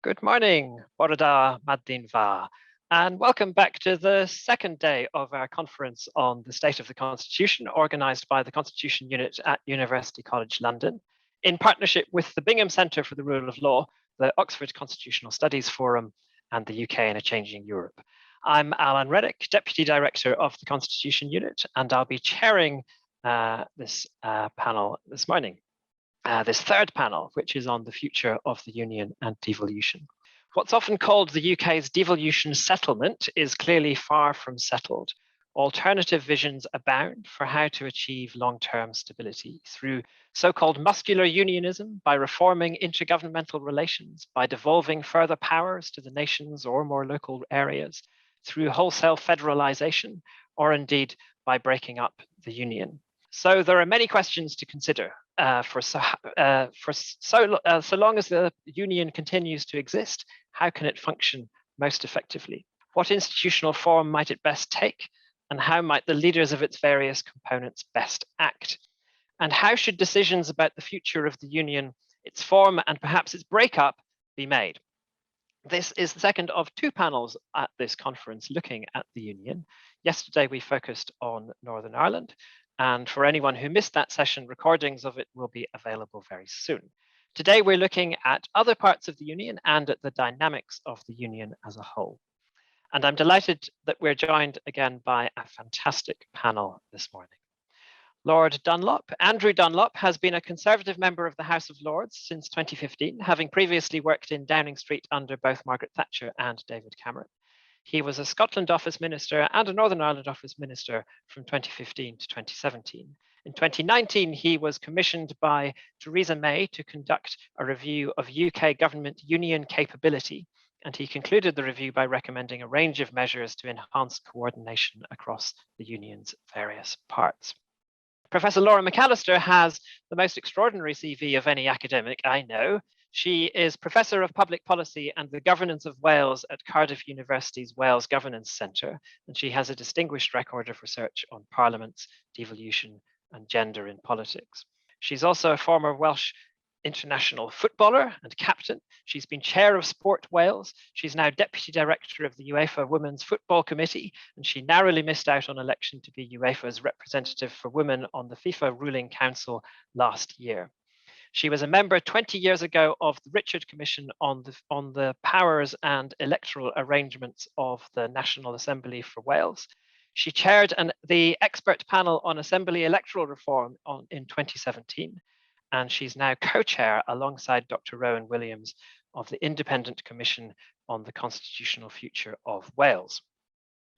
Good morning, Borada Madinva, and welcome back to the second day of our conference on the state of the Constitution, organised by the Constitution Unit at University College London, in partnership with the Bingham Centre for the Rule of Law, the Oxford Constitutional Studies Forum, and the UK in a Changing Europe. I'm Alan Reddick, Deputy Director of the Constitution Unit, and I'll be chairing this panel this morning. This third panel, which is on the future of the Union and devolution. What's often called the UK's devolution settlement is clearly far from settled. Alternative visions abound for how to achieve long-term stability through so-called muscular unionism, by reforming intergovernmental relations, by devolving further powers to the nations or more local areas, through wholesale federalisation, or indeed by breaking up the union. So there are many questions to consider. For so long as the union continues to exist, how can it function most effectively? What institutional form might it best take? And how might the leaders of its various components best act? And how should decisions about the future of the union, its form, and perhaps its breakup be made? This is the second of two panels at this conference looking at the union. Yesterday, we focused on Northern Ireland. And for anyone who missed that session, recordings of it will be available very soon. Today, we're looking at other parts of the union and at the dynamics of the union as a whole. And I'm delighted that we're joined again by a fantastic panel this morning. Lord Dunlop, Andrew Dunlop, has been a Conservative member of the House of Lords since 2015, having previously worked in Downing Street under both Margaret Thatcher and David Cameron. He was a Scotland Office Minister and a Northern Ireland Office Minister from 2015 to 2017. In 2019, he was commissioned by Theresa May to conduct a review of UK government union capability, and he concluded the review by recommending a range of measures to enhance coordination across the union's various parts. Professor Laura McAllister has the most extraordinary CV of any academic I know. She is Professor of Public Policy and the Governance of Wales at Cardiff University's Wales Governance Centre, and she has a distinguished record of research on parliaments, devolution, and gender in politics. She's also a former Welsh international footballer and captain. She's been chair of Sport Wales. She's now deputy director of the UEFA Women's Football Committee, and she narrowly missed out on election to be UEFA's representative for women on the FIFA Ruling Council last year. She was a member 20 years ago of the Richard Commission on the powers and electoral arrangements of the National Assembly for Wales. She chaired the expert panel on Assembly electoral reform in 2017, and she's now co-chair alongside Dr. Rowan Williams of the Independent Commission on the Constitutional Future of Wales.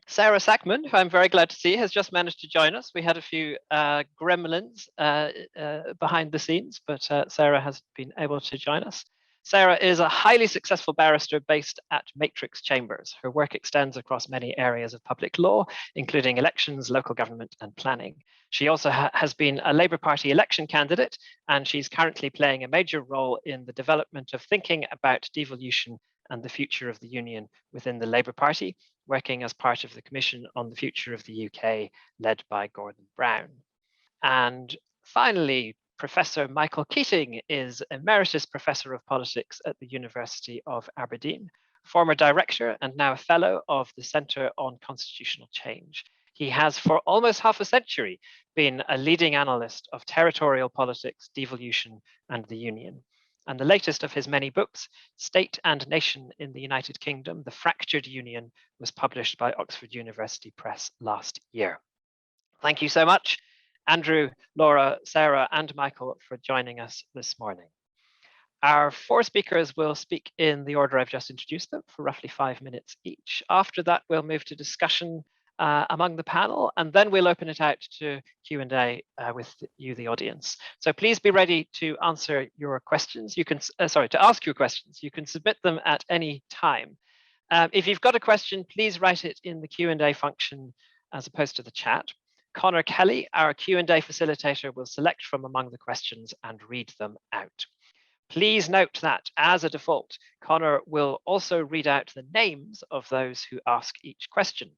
Sarah Sackman, who I'm very glad to see, has just managed to join us. We had a few gremlins behind the scenes, but Sarah has been able to join us. Sarah is a highly successful barrister based at Matrix Chambers. Her work extends across many areas of public law, including elections, local government, and planning. She also has been a Labour Party election candidate, and she's currently playing a major role in the development of thinking about devolution and the future of the union within the Labour Party, working as part of the Commission on the Future of the UK, led by Gordon Brown. And finally, Professor Michael Keating is Emeritus Professor of Politics at the University of Aberdeen, former director and now a fellow of the Centre on Constitutional Change. He has for almost half a century been a leading analyst of territorial politics, devolution, and the Union. And the latest of his many books, State and Nation in the United Kingdom, The Fractured Union, was published by Oxford University Press last year. Thank you so much, Andrew, Laura, Sarah, and Michael, for joining us this morning. Our four speakers will speak in the order I've just introduced them for roughly 5 minutes each. After that, we'll move to discussion among the panel, and then we'll open it out to Q&A with you, the audience. So please be ready to answer your questions. You can, to ask your questions. You can submit them at any time. If you've got a question, please write it in the Q&A function as opposed to the chat. Connor Kelly, our Q&A facilitator, will select from among the questions and read them out. Please note that, as a default, Connor will also read out the names of those who ask each question.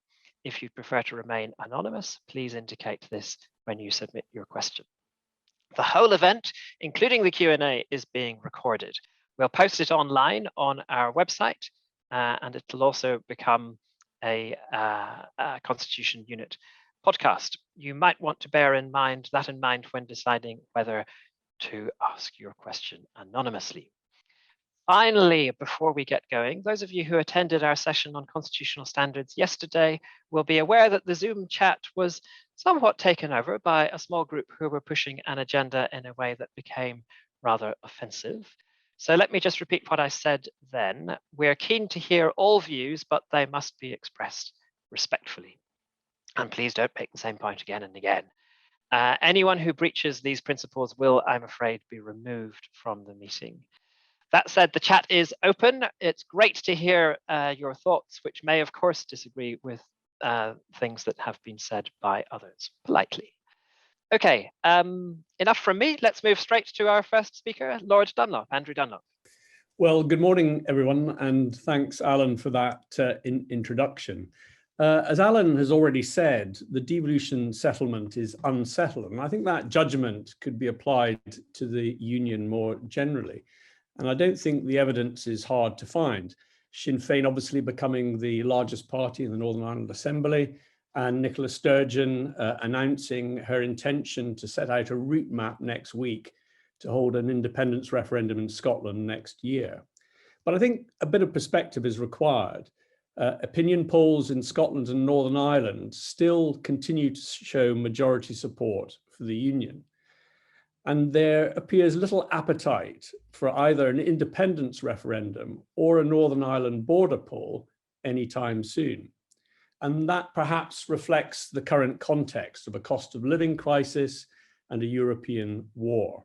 If you prefer to remain anonymous, please indicate this when you submit your question. The whole event, including the Q&A, is being recorded. We'll post it online on our website, and it'll also become a Constitution Unit podcast. You might want to bear in mind when deciding whether to ask your question anonymously. Finally, before we get going, those of you who attended our session on constitutional standards yesterday will be aware that the Zoom chat was somewhat taken over by a small group who were pushing an agenda in a way that became rather offensive. So let me just repeat what I said then. We're keen to hear all views, but they must be expressed respectfully. And please don't make the same point again and again. Anyone who breaches these principles will, I'm afraid, be removed from the meeting. That said, the chat is open. It's great to hear your thoughts, which may, of course, disagree with things that have been said by others, politely. Okay, enough from me. Let's move straight to our first speaker, Lord Dunlop, Andrew Dunlop. Well, good morning, everyone, and thanks, Alan, for that introduction. As Alan has already said, the devolution settlement is unsettled, and I think that judgment could be applied to the Union more generally. And I don't think the evidence is hard to find. Sinn Féin obviously becoming the largest party in the Northern Ireland Assembly, and Nicola Sturgeon announcing her intention to set out a route map next week to hold an independence referendum in Scotland next year. But I think a bit of perspective is required. Opinion polls in Scotland and Northern Ireland still continue to show majority support for the Union. And there appears little appetite for either an independence referendum or a Northern Ireland border poll anytime soon. And that perhaps reflects the current context of a cost of living crisis and a European war.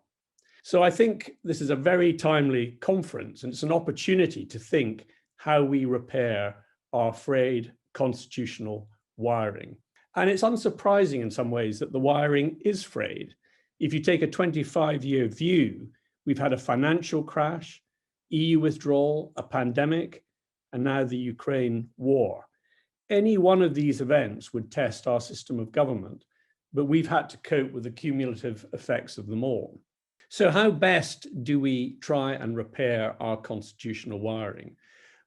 So I think this is a very timely conference, and it's an opportunity to think how we repair our frayed constitutional wiring. And it's unsurprising in some ways that the wiring is frayed. If you take a 25-year view, we've had a financial crash, EU withdrawal, a pandemic, and now the Ukraine war. Any one of these events would test our system of government, but we've had to cope with the cumulative effects of them all. So how best do we try and repair our constitutional wiring?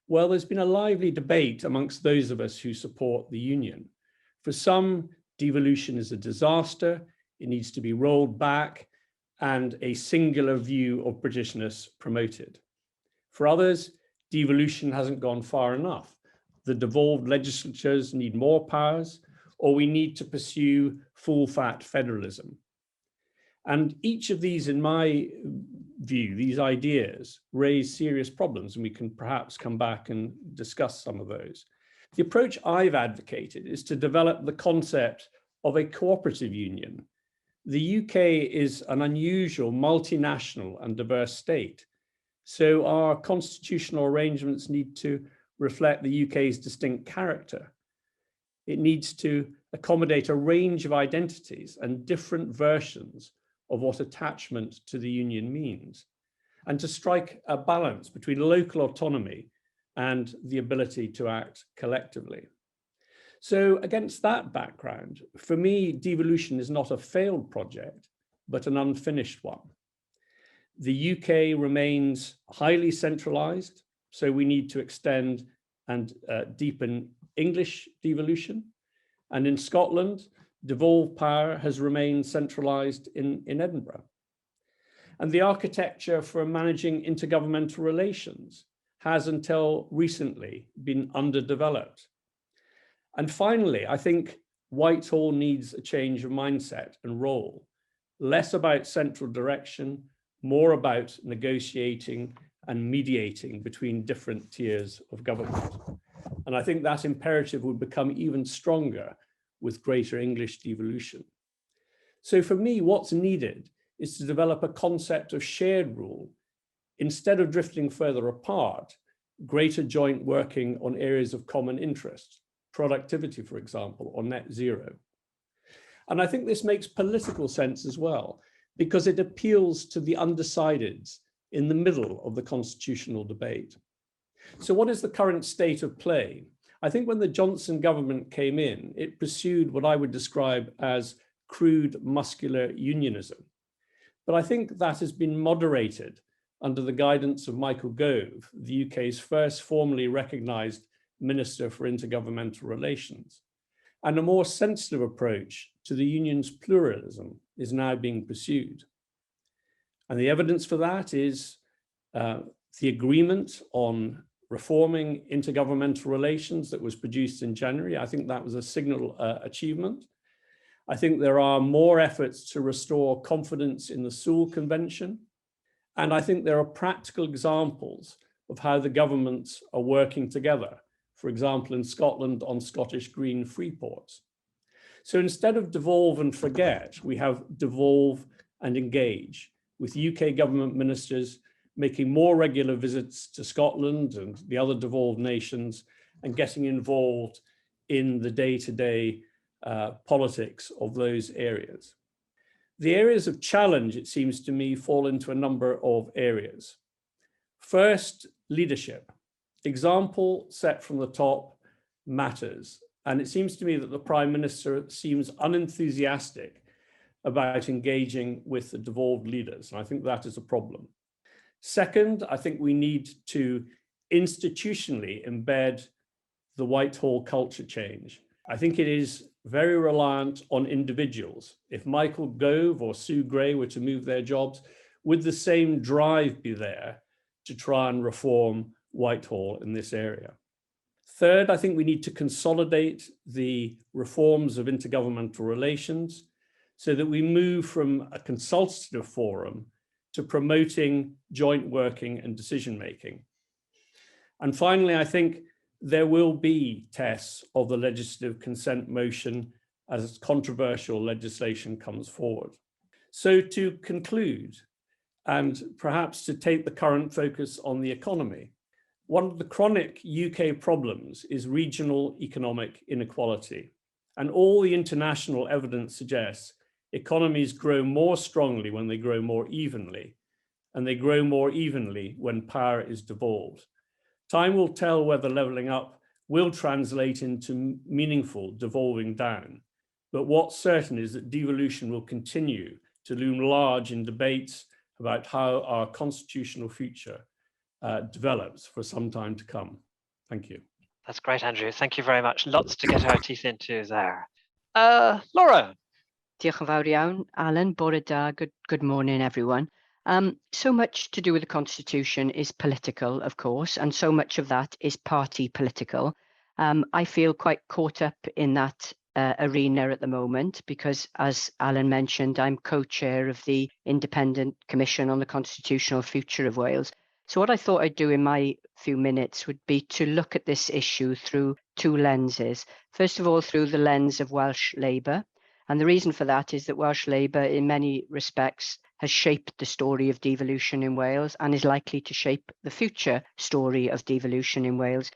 Well, there's been a lively debate amongst those of us who support the Union. For some, devolution is a disaster. It needs to be rolled back and a singular view of Britishness promoted. For others, devolution hasn't gone far enough. The devolved legislatures need more powers, or we need to pursue full-fat federalism. And each of these, in my view, these ideas raise serious problems, and we can perhaps come back and discuss some of those. The approach I've advocated is to develop the concept of a cooperative union. The UK is an unusual, multinational and diverse state. So our constitutional arrangements need to reflect the UK's distinct character. It needs to accommodate a range of identities and different versions of what attachment to the Union means, and to strike a balance between local autonomy and the ability to act collectively. So against that background, for me, devolution is not a failed project, but an unfinished one. The UK remains highly centralized, so we need to extend and deepen English devolution. And in Scotland, devolved power has remained centralized in Edinburgh. And the architecture for managing intergovernmental relations has until recently been underdeveloped. And finally, I think Whitehall needs a change of mindset and role, less about central direction, more about negotiating and mediating between different tiers of government. And I think that imperative would become even stronger with greater English devolution. So for me, what's needed is to develop a concept of shared rule. Instead of drifting further apart, greater joint working on areas of common interest, productivity, for example, or net zero. And I think this makes political sense as well, because it appeals to the undecideds in the middle of the constitutional debate. So what is the current state of play? I think when the Johnson government came in, it pursued what I would describe as crude muscular unionism. But I think that has been moderated under the guidance of Michael Gove, the UK's first formally recognised Minister for Intergovernmental Relations. And a more sensitive approach to the union's pluralism is now being pursued. And the evidence for that is the agreement on reforming intergovernmental relations that was produced in January. I think that was a signal achievement. I think there are more efforts to restore confidence in the Sewell Convention. And I think there are practical examples of how the governments are working together. For example, in Scotland on Scottish green free ports. So instead of devolve and forget, we have devolve and engage, with UK government ministers making more regular visits to Scotland and the other devolved nations and getting involved in the day-to-day politics of those areas. The areas of challenge, it seems to me, fall into a number of areas. First, leadership. Example set from the top matters. And it seems to me that the Prime Minister seems unenthusiastic about engaging with the devolved leaders. And I think that is a problem. Second, I think we need to institutionally embed the Whitehall culture change. I think it is very reliant on individuals. If Michael Gove or Sue Gray were to move their jobs, would the same drive be there to try and reform Whitehall in this area? Third, I think we need to consolidate the reforms of intergovernmental relations so that we move from a consultative forum to promoting joint working and decision-making. And finally, I think there will be tests of the legislative consent motion as controversial legislation comes forward. So to conclude, and perhaps to take the current focus on the economy, one of the chronic UK problems is regional economic inequality. And all the international evidence suggests economies grow more strongly when they grow more evenly, and they grow more evenly when power is devolved. Time will tell whether levelling up will translate into meaningful devolving down. But what's certain is that devolution will continue to loom large in debates about how our constitutional future develops for some time to come. Thank you. That's great, Andrew. Thank you very much. Lots to get our teeth into there. Laura. Diolch yn fawr iawn, Alan. Bore da. Good morning, everyone. So much to do with the Constitution is political, of course, and so much of that is party political. I feel quite caught up in that arena at the moment because, as Alan mentioned, I'm co-chair of the Independent Commission on the Constitutional Future of Wales. So what I thought I'd do in my few minutes would be to look at this issue through two lenses. First of all, through the lens of Welsh Labour. And the reason for that is that Welsh Labour, in many respects, has shaped the story of devolution in Wales and is likely to shape the future story of devolution in Wales.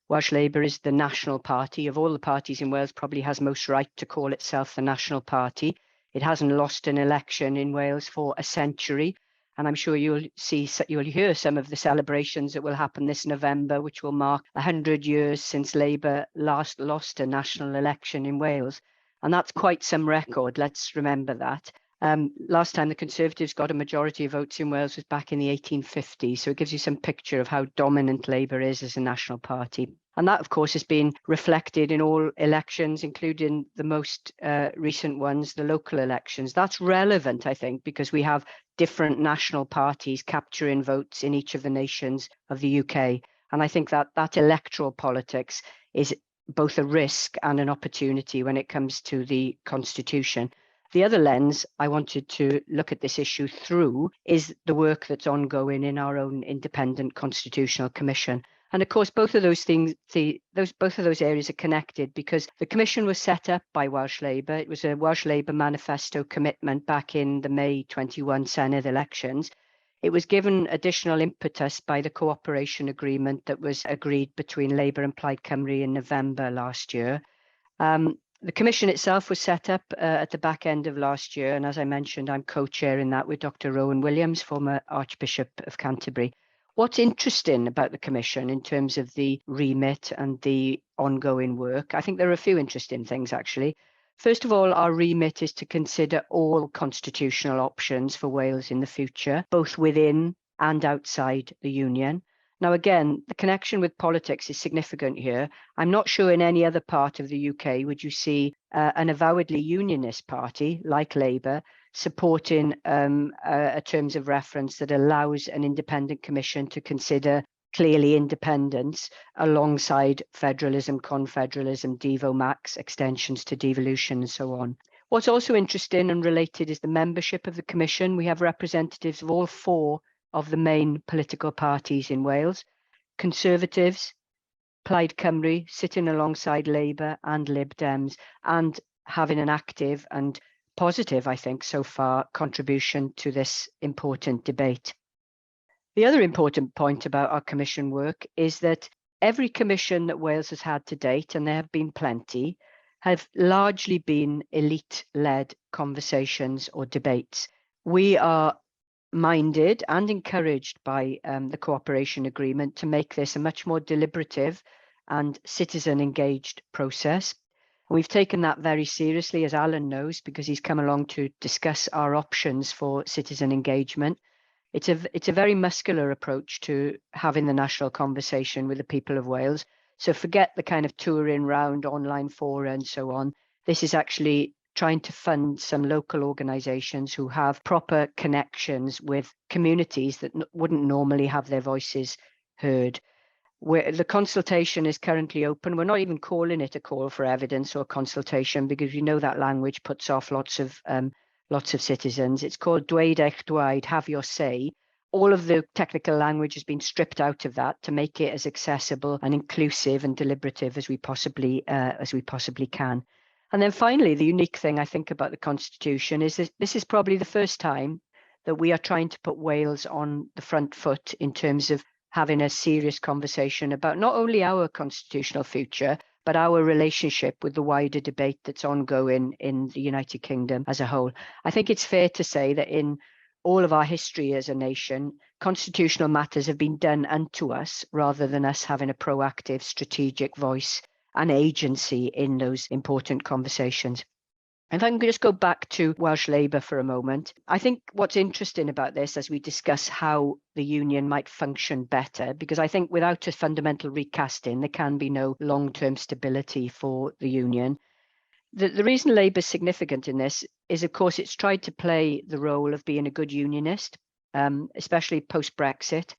Welsh Labour is the national party. Of all the parties in Wales, probably has most right to call itself the National Party. It hasn't lost an election in Wales for a century. And I'm sure you'll hear some of the celebrations that will happen this November, which will mark 100 years since Labour last lost a national election in Wales. And that's quite some record. Let's remember that. Last time the Conservatives got a majority of votes in Wales was back in the 1850s. So it gives you some picture of how dominant Labour is as a national party. And that, of course, has been reflected in all elections, including the most recent ones, the local elections. That's relevant, I think, because we have different national parties capturing votes in each of the nations of the UK. And I think that electoral politics is both a risk and an opportunity when it comes to the Constitution. The other lens I wanted to look at this issue through is the work that's ongoing in our own Independent Constitutional Commission. And of course, both of those things, both of those areas are connected because the Commission was set up by Welsh Labour. It was a Welsh Labour manifesto commitment back in the May 21 Senedd elections. It was given additional impetus by the cooperation agreement that was agreed between Labour and Plaid Cymru in November last year. The Commission itself was set up at the back end of last year. And as I mentioned, I'm co-chairing that with Dr. Rowan Williams, former Archbishop of Canterbury. What's interesting about the Commission in terms of the remit and the ongoing work, I think there are a few interesting things, actually. First of all, our remit is to consider all constitutional options for Wales in the future, both within and outside the union. Now, again, the connection with politics is significant here. I'm not sure in any other part of the UK would you see an avowedly unionist party like Labour supporting a terms of reference that allows an independent commission to consider clearly independence alongside federalism, confederalism, Devo Max, extensions to devolution and so on. What's also interesting and related is the membership of the commission. We have representatives of all four of the main political parties in Wales: Conservatives, Plaid Cymru, sitting alongside Labour and Lib Dems, and having an active and positive, I think, so far, contribution to this important debate. The other important point about our commission work is that every commission that Wales has had to date, and there have been plenty, have largely been elite-led conversations or debates. We are minded and encouraged by the cooperation agreement to make this a much more deliberative and citizen engaged process. We've taken that very seriously, as Alan knows, because he's come along to discuss our options for citizen engagement. It's a very muscular approach to having the national conversation with the people of Wales. So forget the kind of touring round online fora and so on. This is actually trying to fund some local organisations who have proper connections with communities that wouldn't normally have their voices heard. Where the consultation is currently open. We're not even calling it a call for evidence or consultation, because we know that language puts off lots of citizens. It's called Dweud eich dweud, have your say. All of the technical language has been stripped out of that to make it as accessible and inclusive and deliberative as we possibly can. And then finally, the unique thing I think about the Constitution is this is probably the first time that we are trying to put Wales on the front foot in terms of having a serious conversation about not only our constitutional future, but our relationship with the wider debate that's ongoing in the United Kingdom as a whole. I think it's fair to say that in all of our history as a nation, constitutional matters have been done unto us rather than us having a proactive strategic voice and agency in those important conversations. If I can just go back to Welsh Labour for a moment, I think what's interesting about this as we discuss how the union might function better, because I think without a fundamental recasting, there can be no long-term stability for the union. The reason Labour is significant in this is, of course, it's tried to play the role of being a good unionist, especially post-Brexit,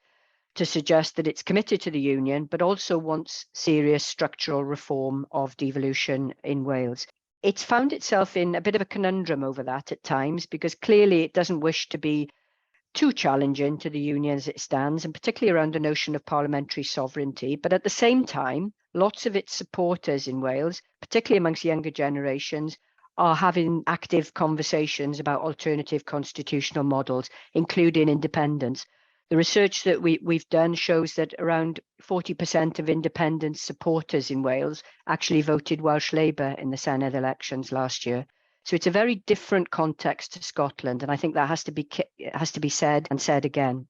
to suggest that it's committed to the union, but also wants serious structural reform of devolution in Wales. It's found itself in a bit of a conundrum over that at times, because clearly it doesn't wish to be too challenging to the union as it stands, and particularly around the notion of parliamentary sovereignty. But at the same time, lots of its supporters in Wales, particularly amongst younger generations, are having active conversations about alternative constitutional models, including independence. The research that we've done shows that around 40% of independent supporters in Wales actually voted Welsh Labour in the Senedd elections last year. So it's a very different context to Scotland, and I think that has to be said and said again.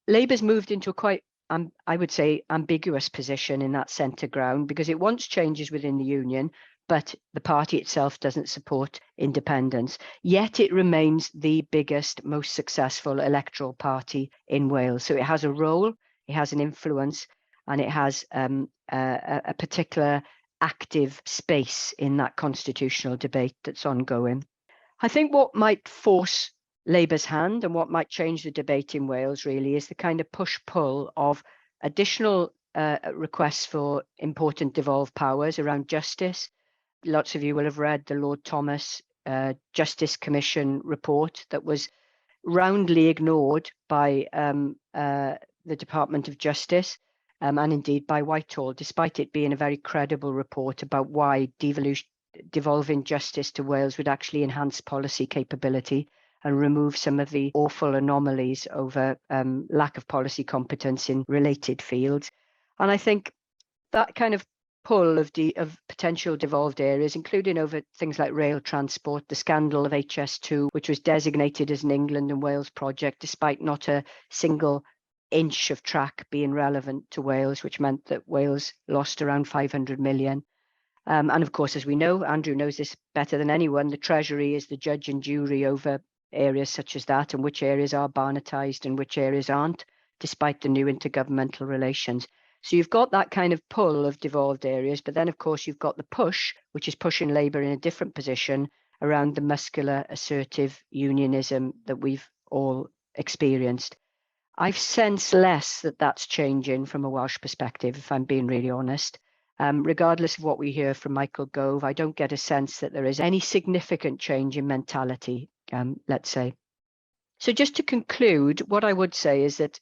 Labour's moved into a quite, I would say, ambiguous position in that centre ground, because it wants changes within the union, but the party itself doesn't support independence. Yet it remains the biggest, most successful electoral party in Wales. So it has a role, it has an influence, and it has a particular active space in that constitutional debate that's ongoing. I think what might force Labour's hand and what might change the debate in Wales really is the kind of push-pull of additional requests for important devolved powers around justice. Lots of you will have read the Lord Thomas Justice Commission report that was roundly ignored by the Department of Justice and indeed by Whitehall, despite it being a very credible report about why devolving justice to Wales would actually enhance policy capability and remove some of the awful anomalies over lack of policy competence in related fields. And I think that kind of pull of potential devolved areas, including over things like rail transport, the scandal of HS2, which was designated as an England and Wales project, despite not a single inch of track being relevant to Wales, which meant that Wales lost around 500 million. And of course, as we know, Andrew knows this better than anyone, the Treasury is the judge and jury over areas such as that, and which areas are barnetised and which areas aren't, despite the new intergovernmental relations. So you've got that kind of pull of devolved areas, but then of course you've got the push, which is pushing Labour in a different position around the muscular, assertive unionism that we've all experienced. I've sensed less that that's changing from a Welsh perspective, if I'm being really honest. Regardless of what we hear from Michael Gove, I don't get a sense that there is any significant change in mentality, let's say. So just to conclude, what I would say is that,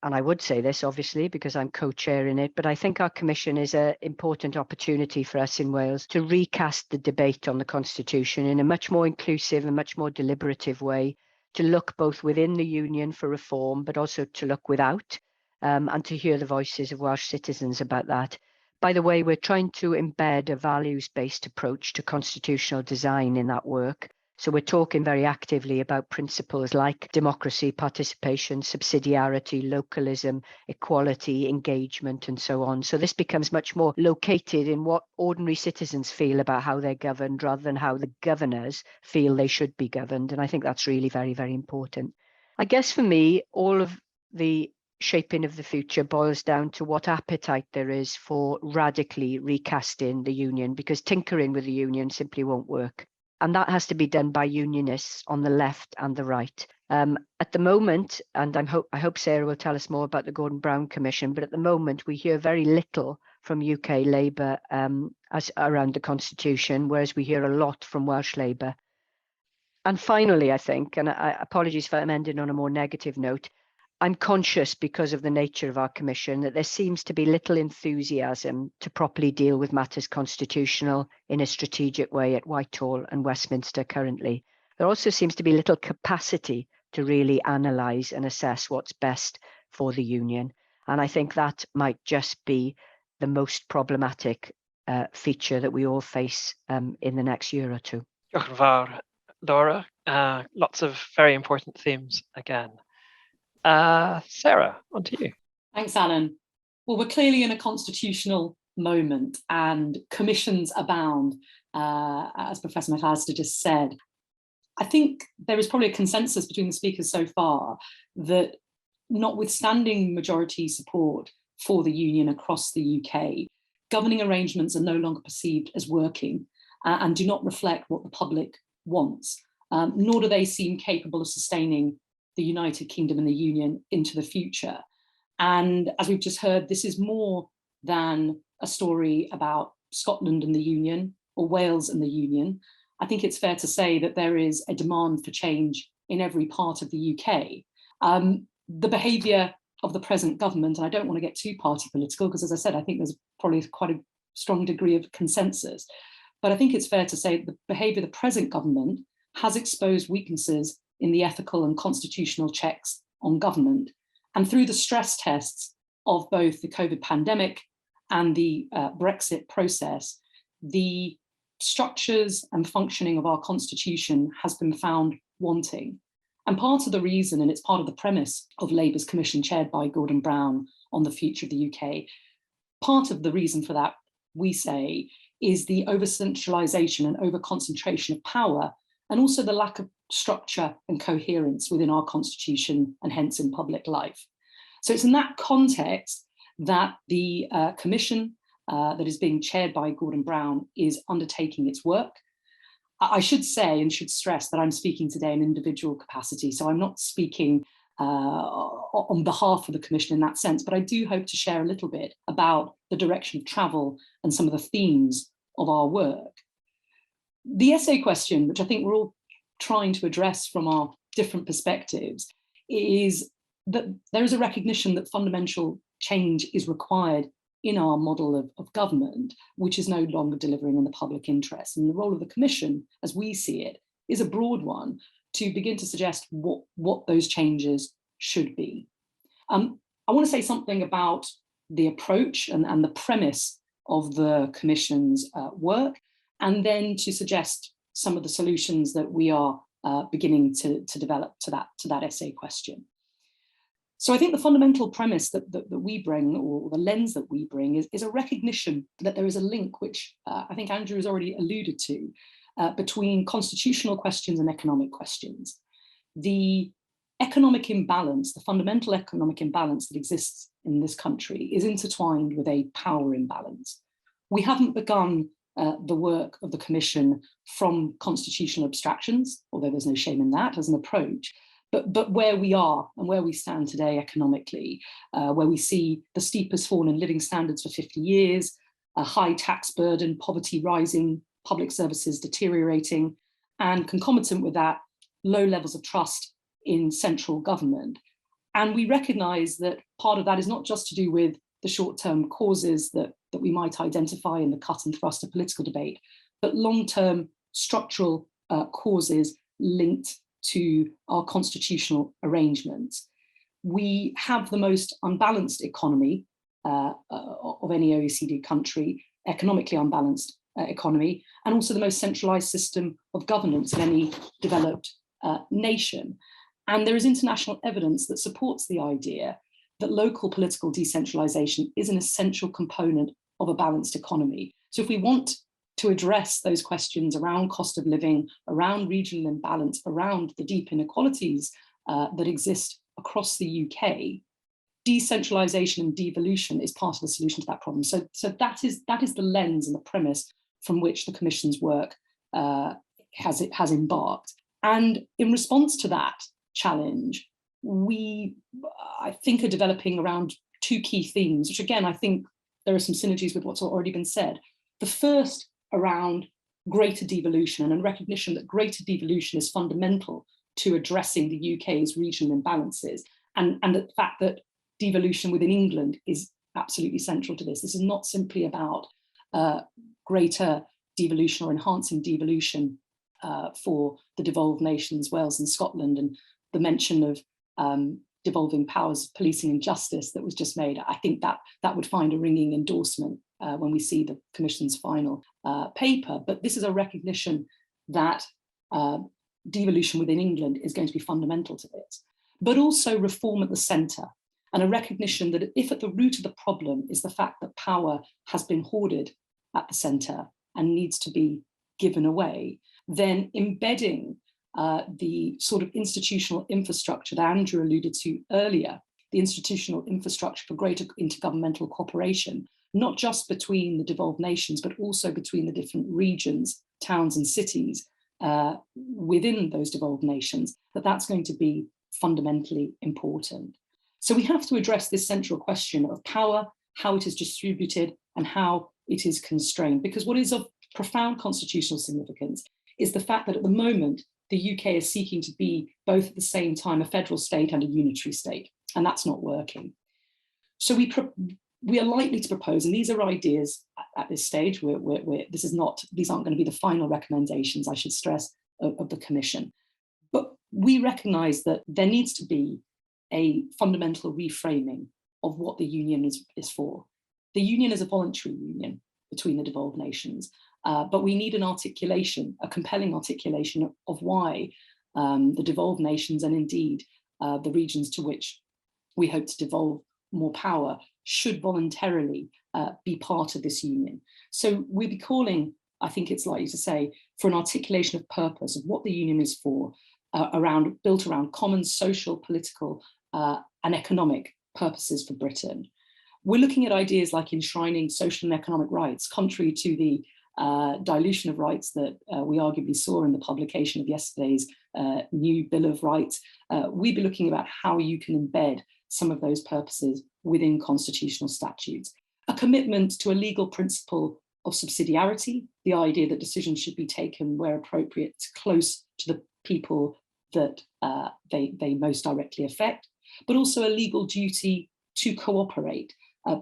and I would say this obviously because I'm co-chairing it, but I think our commission is an important opportunity for us in Wales to recast the debate on the Constitution in a much more inclusive and much more deliberative way, to look both within the union for reform, but also to look without, and to hear the voices of Welsh citizens about that. By the way, we're trying to embed a values-based approach to constitutional design in that work. So we're talking very actively about principles like democracy, participation, subsidiarity, localism, equality, engagement, and so on. So this becomes much more located in what ordinary citizens feel about how they're governed, rather than how the governors feel they should be governed. And I think that's really very, very important. I guess for me, all of the shaping of the future boils down to what appetite there is for radically recasting the union, because tinkering with the union simply won't work. And that has to be done by unionists on the left and the right. At the moment, and I hope Sarah will tell us more about the Gordon Brown Commission, but at the moment we hear very little from UK Labour around the Constitution, whereas we hear a lot from Welsh Labour. And finally, I think, and apologies if I'm ending on a more negative note, I'm conscious, because of the nature of our commission, that there seems to be little enthusiasm to properly deal with matters constitutional in a strategic way at Whitehall and Westminster currently. There also seems to be little capacity to really analyse and assess what's best for the union. And I think that might just be the most problematic feature that we all face in the next year or two. Diolch yn fawr, Laura. Lots of very important themes again. Sarah, on to you. Thanks, Alan. Well, we're clearly in a constitutional moment and commissions abound, as Professor McAllister just said. I think there is probably a consensus between the speakers so far that, notwithstanding majority support for the union across the UK, governing arrangements are no longer perceived as working and do not reflect what the public wants, nor do they seem capable of sustaining the United Kingdom and the Union into the future. And as we've just heard, this is more than a story about Scotland and the Union or Wales and the Union. I think it's fair to say that there is a demand for change in every part of the UK. The behaviour of the present government, and I don't want to get too party political, because as I said, I think there's probably quite a strong degree of consensus, but I think it's fair to say that the behaviour of the present government has exposed weaknesses in the ethical and constitutional checks on government. And through the stress tests of both the COVID pandemic and the Brexit process, the structures and functioning of our constitution has been found wanting. And part of the reason, and it's part of the premise of Labour's commission chaired by Gordon Brown on the future of the UK, part of the reason for that, we say, is the over-centralisation and over-concentration of power, and also the lack of structure and coherence within our constitution and hence in public life. So it's in that context that the commission that is being chaired by Gordon Brown is undertaking its work. I should say and should stress that I'm speaking today in individual capacity, so I'm not speaking on behalf of the commission in that sense, but I do hope to share a little bit about the direction of travel and some of the themes of our work. The essay question, which I think we're all trying to address from our different perspectives, is that there is a recognition that fundamental change is required in our model of government, which is no longer delivering in the public interest. And the role of the Commission, as we see it, is a broad one to begin to suggest what those changes should be. I want to say something about the approach and the premise of the Commission's work, and then to suggest some of the solutions that we are beginning to develop to that essay question. So I think the fundamental premise that we bring, or the lens that we bring, is a recognition that there is a link, which I think Andrew has already alluded to, between constitutional questions and economic questions. the economic imbalance, the fundamental economic imbalance that exists in this country is intertwined with a power imbalance. We haven't begun the work of the Commission from constitutional abstractions, although there's no shame in that as an approach, but where we are and where we stand today economically, where we see the steepest fall in living standards for 50 years, a high tax burden, poverty rising, public services deteriorating, and concomitant with that, low levels of trust in central government. And we recognise that part of that is not just to do with the short-term causes that we might identify in the cut and thrust of political debate, but long-term structural causes linked to our constitutional arrangements. We have the most unbalanced economy of any OECD country, economically unbalanced economy, and also the most centralised system of governance in any developed nation. And there is international evidence that supports the idea that local political decentralisation is an essential component of a balanced economy. So if we want to address those questions around cost of living, around regional imbalance, around the deep inequalities that exist across the UK, decentralisation and devolution is part of the solution to that problem. So that is the lens and the premise from which the Commission's work has embarked. And in response to that challenge, we, I think, are developing around two key themes, which again, I think there are some synergies with what's already been said. The first around greater devolution and a recognition that greater devolution is fundamental to addressing the UK's regional imbalances, and the fact that devolution within England is absolutely central to this. This is not simply about greater devolution or enhancing devolution for the devolved nations, Wales and Scotland, and the mention of devolving powers of policing and justice that was just made. I think that would find a ringing endorsement when we see the Commission's final paper. But this is a recognition that devolution within England is going to be fundamental to this, but also reform at the centre, and a recognition that if at the root of the problem is the fact that power has been hoarded at the centre and needs to be given away, then embedding the sort of institutional infrastructure that Andrew alluded to earlier, the institutional infrastructure for greater intergovernmental cooperation, not just between the devolved nations, but also between the different regions, towns and cities within those devolved nations, that's going to be fundamentally important. So we have to address this central question of power, how it is distributed and how it is constrained, because what is of profound constitutional significance is the fact that at the moment, the UK is seeking to be both at the same time a federal state and a unitary state, and that's not working. So we are likely to propose, and these are ideas at this stage, these aren't going to be the final recommendations, I should stress, of the Commission. But we recognise that there needs to be a fundamental reframing of what the union is for. The union is a voluntary union between the devolved nations, but we need an articulation, a compelling articulation of why the devolved nations and indeed the regions to which we hope to devolve more power should voluntarily be part of this union. So we'll be calling, I think it's likely to say, for an articulation of purpose of what the union is for, built around common social, political and economic purposes for Britain. We're looking at ideas like enshrining social and economic rights, contrary to the dilution of rights that we arguably saw in the publication of yesterday's new Bill of Rights. We'd be looking about how you can embed some of those purposes within constitutional statutes. A commitment to a legal principle of subsidiarity, the idea that decisions should be taken where appropriate, close to the people that they most directly affect, but also a legal duty to cooperate,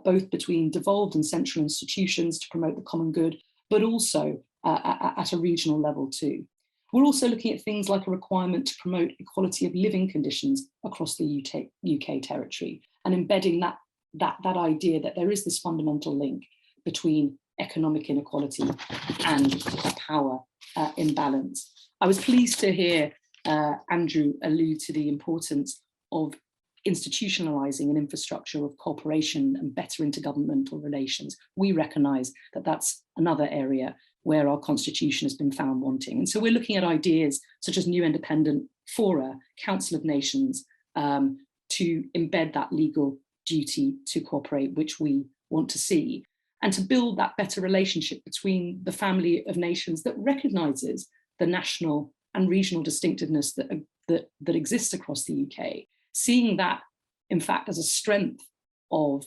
both between devolved and central institutions to promote the common good, but also at a regional level too. We're also looking at things like a requirement to promote equality of living conditions across the UK territory, and embedding that idea that there is this fundamental link between economic inequality and power imbalance. I was pleased to hear Andrew allude to the importance of institutionalising an infrastructure of cooperation and better intergovernmental relations. We recognise that that's another area where our constitution has been found wanting. And so we're looking at ideas such as new independent fora, Council of Nations, to embed that legal duty to cooperate, which we want to see, and to build that better relationship between the family of nations that recognises the national and regional distinctiveness that exists across the UK, seeing that, in fact, as a strength of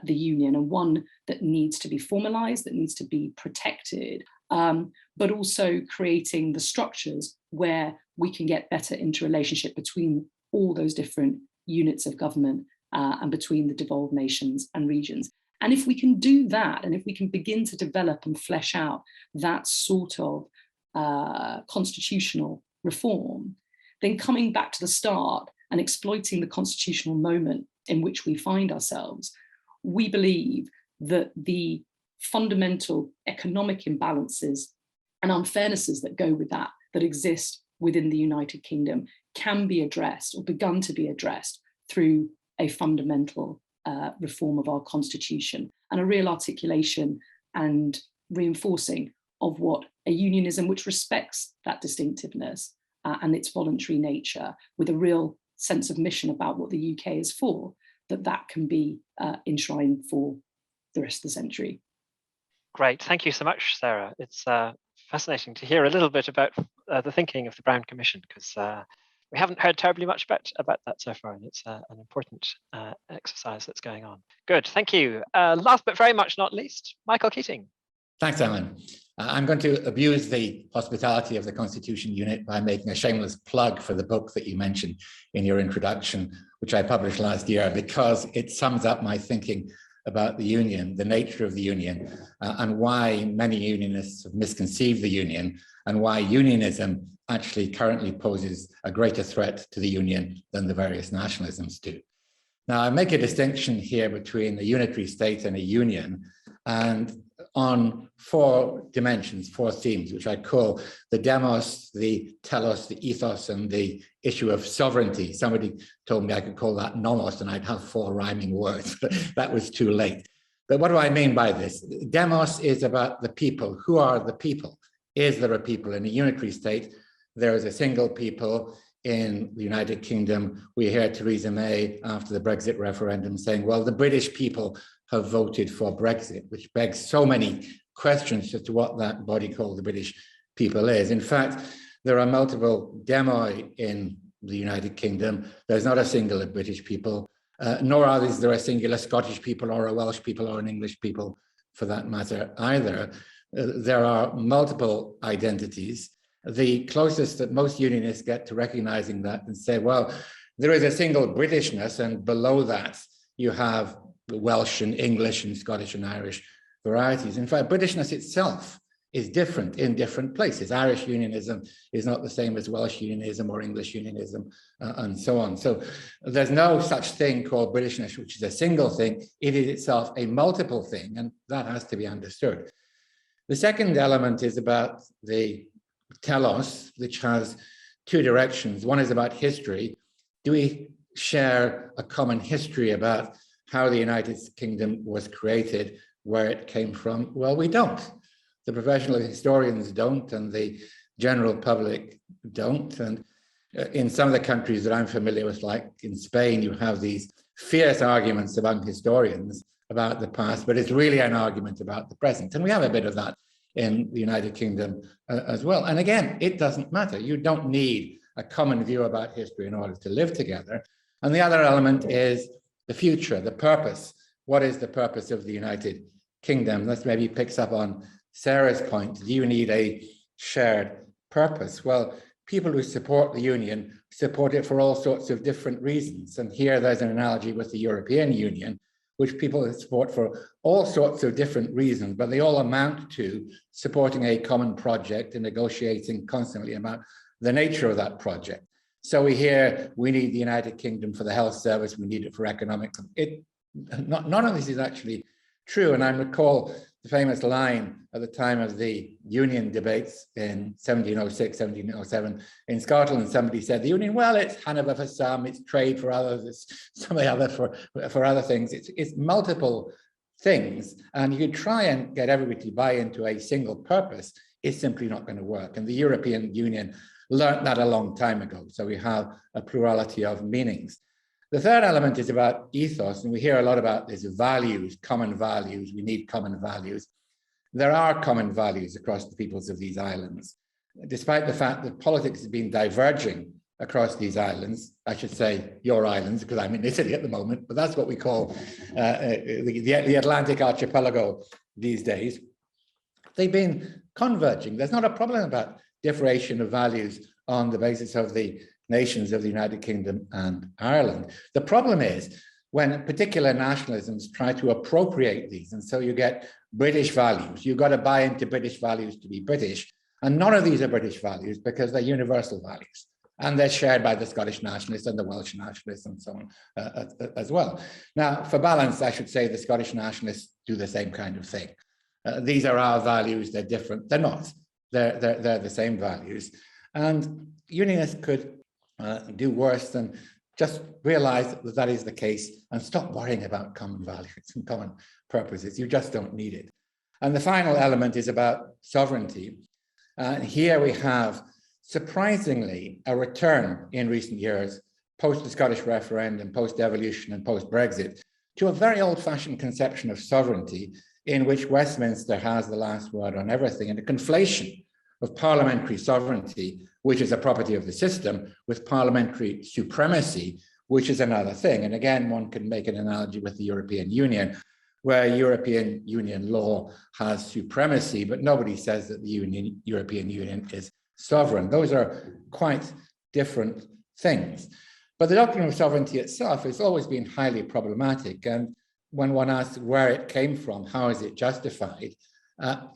the Union, and one that needs to be formalised, that needs to be protected, but also creating the structures where we can get better interrelationship between all those different units of government and between the devolved nations and regions. And if we can do that, and if we can begin to develop and flesh out that sort of constitutional reform, then coming back to the start and exploiting the constitutional moment in which we find ourselves, we believe that the fundamental economic imbalances and unfairnesses that go with that exist within the United Kingdom can be addressed, or begun to be addressed, through a fundamental reform of our constitution and a real articulation and reinforcing of what a unionism which respects that distinctiveness and its voluntary nature, with a real sense of mission about what the UK is for, that can be enshrined for the rest of the century. Great, thank you so much, Sarah. It's fascinating to hear a little bit about the thinking of the Brown Commission, because we haven't heard terribly much about that so far, and it's an important exercise that's going on. Good, thank you. Last but very much not least, Michael Keating. Thanks, Alan. I'm going to abuse the hospitality of the Constitution Unit by making a shameless plug for the book that you mentioned in your introduction, which I published last year, because it sums up my thinking about the Union, the nature of the Union, and why many unionists have misconceived the Union, and why unionism actually currently poses a greater threat to the Union than the various nationalisms do. Now, I make a distinction here between a unitary state and a union, and on 4 dimensions, 4 themes, which I call the demos, the telos, the ethos, and the issue of sovereignty. Somebody told me I could call that nomos and I'd have 4 rhyming words, but that was too late. But what do I mean by this? Demos is about the people. Who are the people? Is there a people? In a unitary state, there is a single people. In the United Kingdom, we hear Theresa May after the Brexit referendum saying, well, the British people have voted for Brexit, which begs so many questions as to what that body called the British people is. In fact, there are multiple demoi in the United Kingdom. There's not a singular British people, nor is there a singular Scottish people or a Welsh people or an English people for that matter either. There are multiple identities. The closest that most unionists get to recognizing that and say, well, there is a single Britishness, and below that you have Welsh and English and Scottish and Irish varieties. In fact, Britishness itself is different in different places. Irish unionism is not the same as Welsh unionism or English unionism, and so on. So there's no such thing called Britishness, which is a single thing. It is itself a multiple thing, and that has to be understood. The second element is about the telos, which has 2 directions. One is about history. Do we share a common history about how the United Kingdom was created, where it came from? Well, we don't. The professional historians don't, and the general public don't. And in some of the countries that I'm familiar with, like in Spain, you have these fierce arguments among historians about the past, but it's really an argument about the present. And we have a bit of that in the United Kingdom as well. And again, it doesn't matter. You don't need a common view about history in order to live together. And the other element is the future, the purpose. What is the purpose of the United Kingdom? This maybe picks up on Sarah's point. Do you need a shared purpose? Well, people who support the Union support it for all sorts of different reasons. And here there's an analogy with the European Union, which people support for all sorts of different reasons, but they all amount to supporting a common project and negotiating constantly about the nature of that project. So we hear we need the United Kingdom for the health service, we need it for economic. None of this is actually true. And I recall the famous line at the time of the union debates in 1706, 1707 in Scotland. Somebody said the union, well, it's Hanover for some, it's trade for others, it's some of the other for other things. It's multiple things. And you could try and get everybody to buy into a single purpose. It's simply not going to work. And the European Union, learnt that a long time ago. So we have a plurality of meanings. The third element is about ethos, and we hear a lot about this values, common values. We need common values. There are common values across the peoples of these islands, despite the fact that politics has been diverging across these islands. I should say your islands, because I'm in Italy at the moment, but that's what we call the Atlantic archipelago these days. They've been converging. There's not a problem about differentiation of values on the basis of the nations of the United Kingdom and Ireland. The problem is when particular nationalisms try to appropriate these, and so you get British values. You've got to buy into British values to be British, and none of these are British values because they're universal values, and they're shared by the Scottish nationalists and the Welsh nationalists and so on as well. Now, for balance, I should say the Scottish nationalists do the same kind of thing. These are our values, they're different. They're not. They're the same values. And unionists could do worse than just realize that that is the case and stop worrying about common values and common purposes. You just don't need it. And the final element is about sovereignty. Here we have, surprisingly, a return in recent years, post the Scottish referendum, post-devolution and post-Brexit, to a very old-fashioned conception of sovereignty in which Westminster has the last word on everything, and a conflation of parliamentary sovereignty, which is a property of the system, with parliamentary supremacy, which is another thing. And again, one can make an analogy with the European Union, where European Union law has supremacy, but nobody says that the European Union is sovereign. Those are quite different things. But the doctrine of sovereignty itself has always been highly problematic. And when one asks where it came from, how is it justified,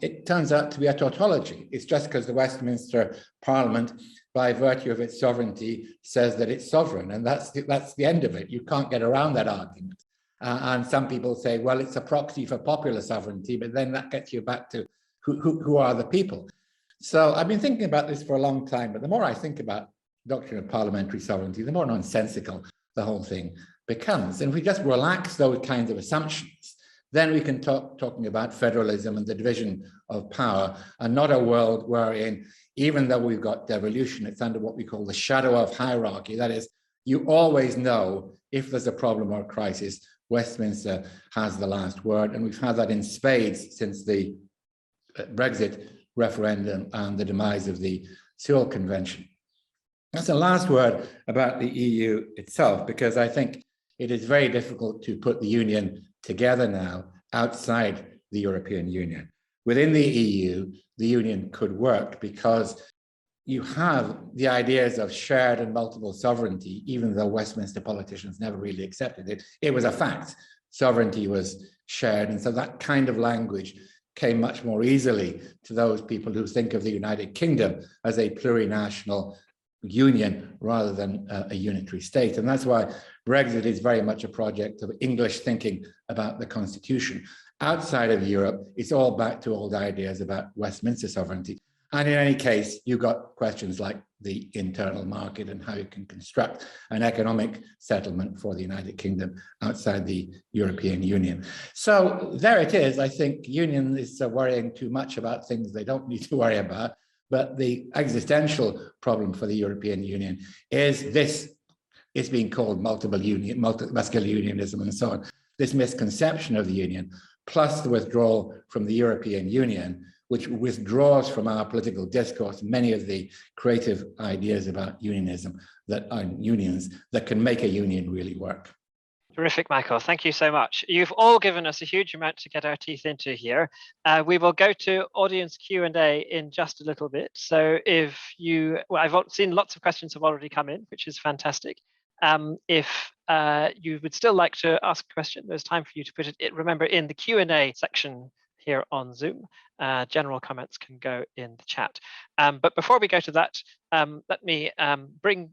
it turns out to be a tautology. It's just because the Westminster Parliament, by virtue of its sovereignty, says that it's sovereign, and that's the end of it. You can't get around that argument. And some people say, well, it's a proxy for popular sovereignty, but then that gets you back to who are the people. So I've been thinking about this for a long time, but the more I think about doctrine of parliamentary sovereignty, the more nonsensical the whole thing becomes. And if we just relax those kinds of assumptions, then we can talking about federalism and the division of power, and not a world wherein, even though we've got devolution, it's under what we call the shadow of hierarchy. That is, you always know if there's a problem or a crisis, Westminster has the last word. And we've had that in spades since the Brexit referendum and the demise of the Sewell Convention. That's the last word about the EU itself, because I think it is very difficult to put the Union together now outside the European Union. Within the EU, the Union could work because you have the ideas of shared and multiple sovereignty, even though Westminster politicians never really accepted it. It was a fact. Sovereignty was shared. And so that kind of language came much more easily to those people who think of the United Kingdom as a plurinational union rather than a unitary state. And that's why Brexit is very much a project of English thinking about the constitution. Outside of Europe, it's all back to old ideas about Westminster sovereignty. And in any case, you've got questions like the internal market and how you can construct an economic settlement for the United Kingdom outside the European Union. So there it is. I think unionists are worrying too much about things they don't need to worry about. But the existential problem for the European Union is this. It's being called muscular unionism and so on. This misconception of the union, plus the withdrawal from the European Union, which withdraws from our political discourse many of the creative ideas about unionism that are unions that can make a union really work. Terrific, Michael. Thank you so much. You've all given us a huge amount to get our teeth into here. We will go to audience Q&A in just a little bit. So if you, well, I've seen lots of questions have already come in, which is fantastic. If you would still like to ask a question, there's time for you to put it, remember, in the Q&A section here on Zoom. General comments can go in the chat. But before we go to that, let me bring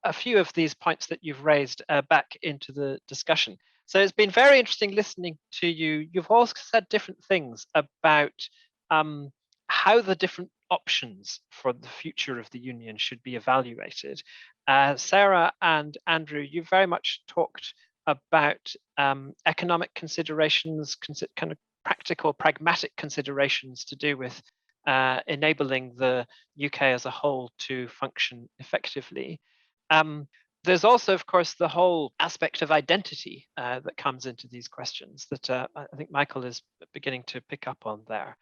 a few of these points that you've raised back into the discussion. So it's been very interesting listening to you. You've also said different things about how the different options for the future of the union should be evaluated. Sarah and Andrew, you very much talked about economic considerations, kind of practical, pragmatic considerations to do with enabling the UK as a whole to function effectively. There's also, of course, the whole aspect of identity that comes into these questions that I think Michael is beginning to pick up on there.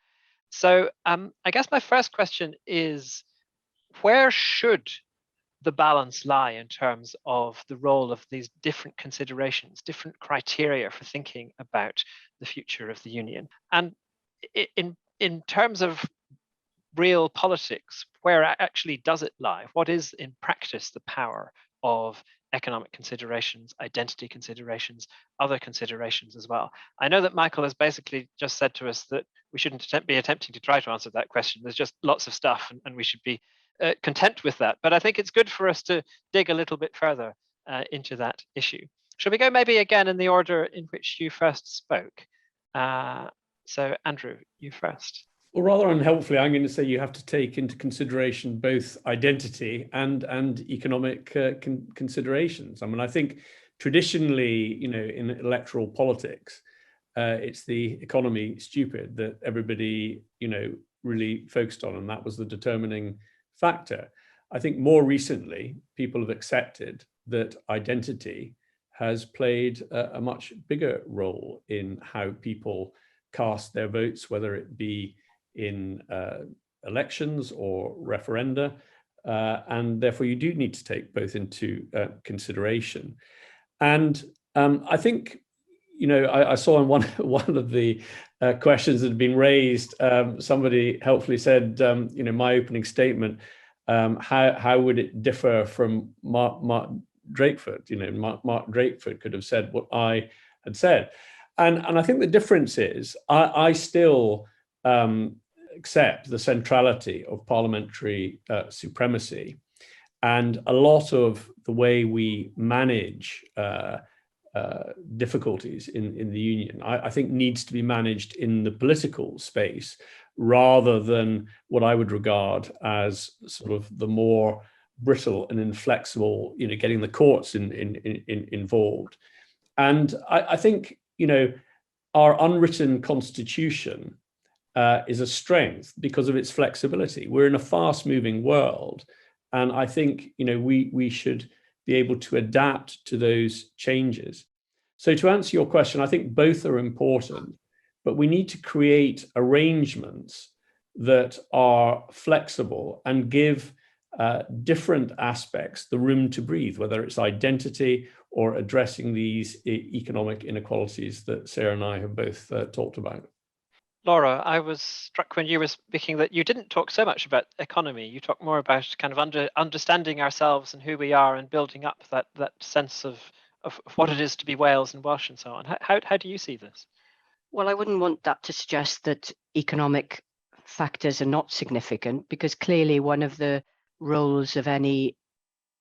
So I guess my first question is, where should the balance lie in terms of the role of these different considerations, different criteria for thinking about the future of the Union? And in terms of real politics, where actually does it lie? What is in practice the power of economic considerations, identity considerations, other considerations as well? I know that Michael has basically just said to us that we shouldn't be attempting to try to answer that question. There's just lots of stuff and we should be content with that. But I think it's good for us to dig a little bit further into that issue. Shall we go maybe again in the order in which you first spoke? So Andrew, you first. Well, rather unhelpfully, I'm going to say you have to take into consideration both identity and economic considerations. I mean, I think traditionally, you know, in electoral politics, it's the economy stupid that everybody, you know, really focused on, and that was the determining factor. I think more recently, people have accepted that identity has played a much bigger role in how people cast their votes, whether it be in elections or referenda, and therefore you do need to take both into consideration. And I think, you know, I saw in one of the questions that had been raised, somebody helpfully said, you know, my opening statement, how would it differ from Mark Drakeford? You know, Mark Drakeford could have said what I had said. And I think the difference is I still accept the centrality of parliamentary supremacy, and a lot of the way we manage difficulties in the Union, I think needs to be managed in the political space rather than what I would regard as sort of the more brittle and inflexible, you know, getting the courts involved. And I think, you know, our unwritten constitution is a strength because of its flexibility. We're in a fast-moving world, and I think, you know, we should be able to adapt to those changes. So to answer your question, I think both are important, but we need to create arrangements that are flexible and give different aspects the room to breathe, whether it's identity or addressing these economic inequalities that Sarah and I have both talked about. Laura, I was struck when you were speaking that you didn't talk so much about economy. You talk more about kind of understanding ourselves and who we are and building up that sense of what it is to be Wales and Welsh and so on. How do you see this? Well, I wouldn't want that to suggest that economic factors are not significant, because clearly one of the roles of any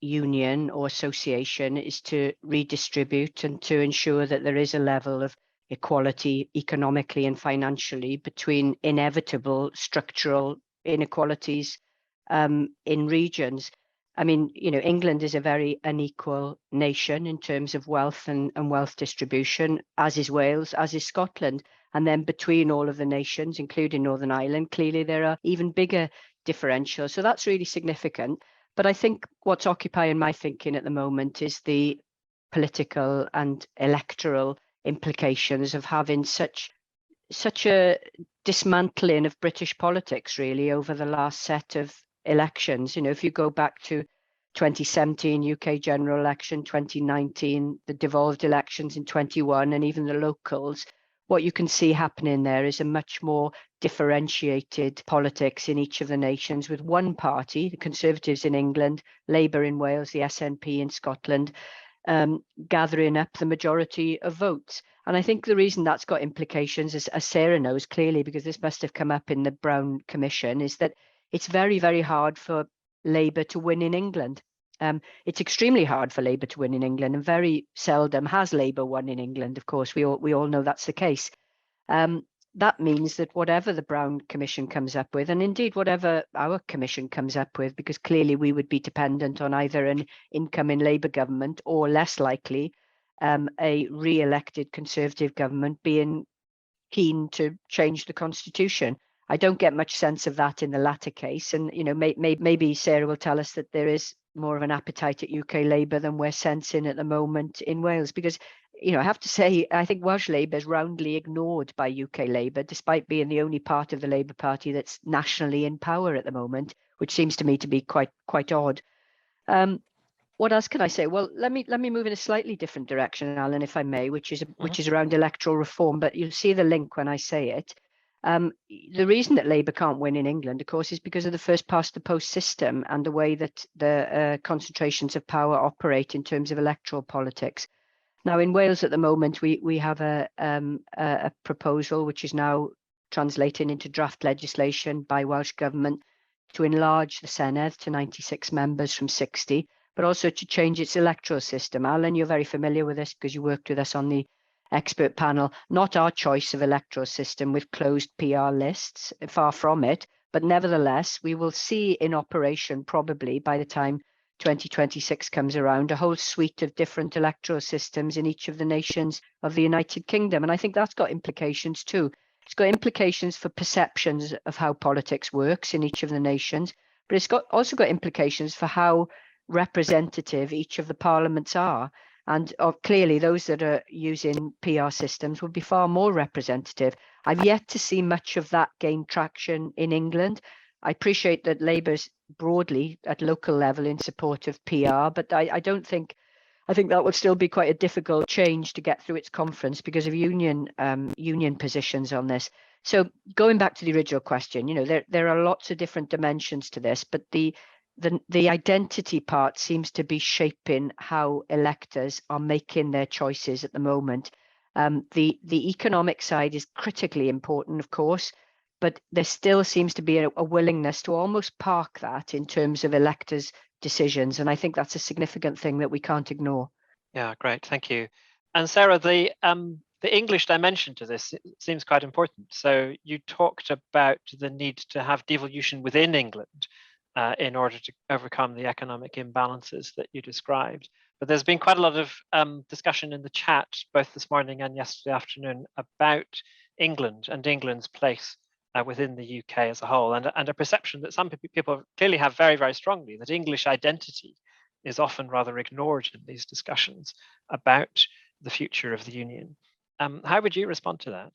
union or association is to redistribute and to ensure that there is a level of equality economically and financially between inevitable structural inequalities in regions. I mean, you know, England is a very unequal nation in terms of wealth and wealth distribution, as is Wales, as is Scotland. And then between all of the nations, including Northern Ireland, clearly there are even bigger differentials. So that's really significant. But I think what's occupying my thinking at the moment is the political and electoral implications of having such a dismantling of British politics, really, over the last set of elections. You know, if you go back to 2017 UK general election, 2019, the devolved elections in 21, and even the locals, what you can see happening there is a much more differentiated politics in each of the nations, with one party, the Conservatives in England, Labour in Wales, the SNP in Scotland, gathering up the majority of votes. And I think the reason that's got implications, as Sarah knows clearly, because this must have come up in the Brown Commission, is that it's very, very hard for Labour to win in England. It's extremely hard for Labour to win in England, and very seldom has Labour won in England. Of course, we all know that's the case. That means that whatever the Brown Commission comes up with, and indeed whatever our commission comes up with, because clearly we would be dependent on either an incoming Labour government or, less likely, a re-elected Conservative government being keen to change the constitution. I don't get much sense of that in the latter case. And, you know, maybe Sarah will tell us that there is more of an appetite at UK Labour than we're sensing at the moment in Wales, because, you know, I have to say, I think Welsh Labour is roundly ignored by UK Labour, despite being the only part of the Labour Party that's nationally in power at the moment, which seems to me to be quite odd. What else can I say? Well, let me move in a slightly different direction, Alan, if I may, which is around electoral reform. But you'll see the link when I say it. The reason that Labour can't win in England, of course, is because of the first past the post system and the way that the concentrations of power operate in terms of electoral politics. Now, in Wales at the moment, we have a proposal which is now translating into draft legislation by Welsh Government to enlarge the Senedd to 96 members from 60, but also to change its electoral system. Alan, you're very familiar with this because you worked with us on the expert panel. Not our choice of electoral system with closed PR lists, far from it, but nevertheless, we will see in operation probably by the time 2026 comes around, a whole suite of different electoral systems in each of the nations of the United Kingdom. And I think that's got implications too. It's got implications for perceptions of how politics works in each of the nations, but it's also got implications for how representative each of the parliaments are. And clearly those that are using PR systems will be far more representative. I've yet to see much of that gain traction in England. I appreciate that Labour's broadly at local level in support of PR, but I think that would still be quite a difficult change to get through its conference because of union positions on this. So going back to the original question, you know, there are lots of different dimensions to this, but the identity part seems to be shaping how electors are making their choices at the moment. The economic side is critically important, of course, but there still seems to be a willingness to almost park that in terms of electors' decisions. And I think that's a significant thing that we can't ignore. Yeah, great. Thank you. And Sarah, the English dimension to this seems quite important. So you talked about the need to have devolution within England in order to overcome the economic imbalances that you described. But there's been quite a lot of discussion in the chat, both this morning and yesterday afternoon, about England and England's place within the UK as a whole, and a perception that some people clearly have very, very strongly, that English identity is often rather ignored in these discussions about the future of the Union. How would you respond to that?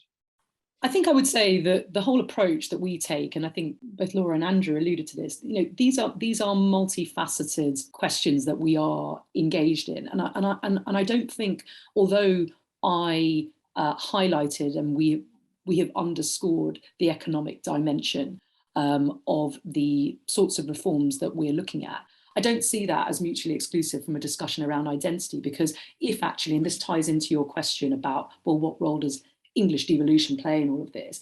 I think I would say that the whole approach that we take, and I think both Laura and Andrew alluded to this, you know, these are multifaceted questions that we are engaged in, and I don't think, although I highlighted and we have underscored the economic dimension of the sorts of reforms that we're looking at, I don't see that as mutually exclusive from a discussion around identity, because if actually, and this ties into your question about, well, what role does English devolution play in all of this?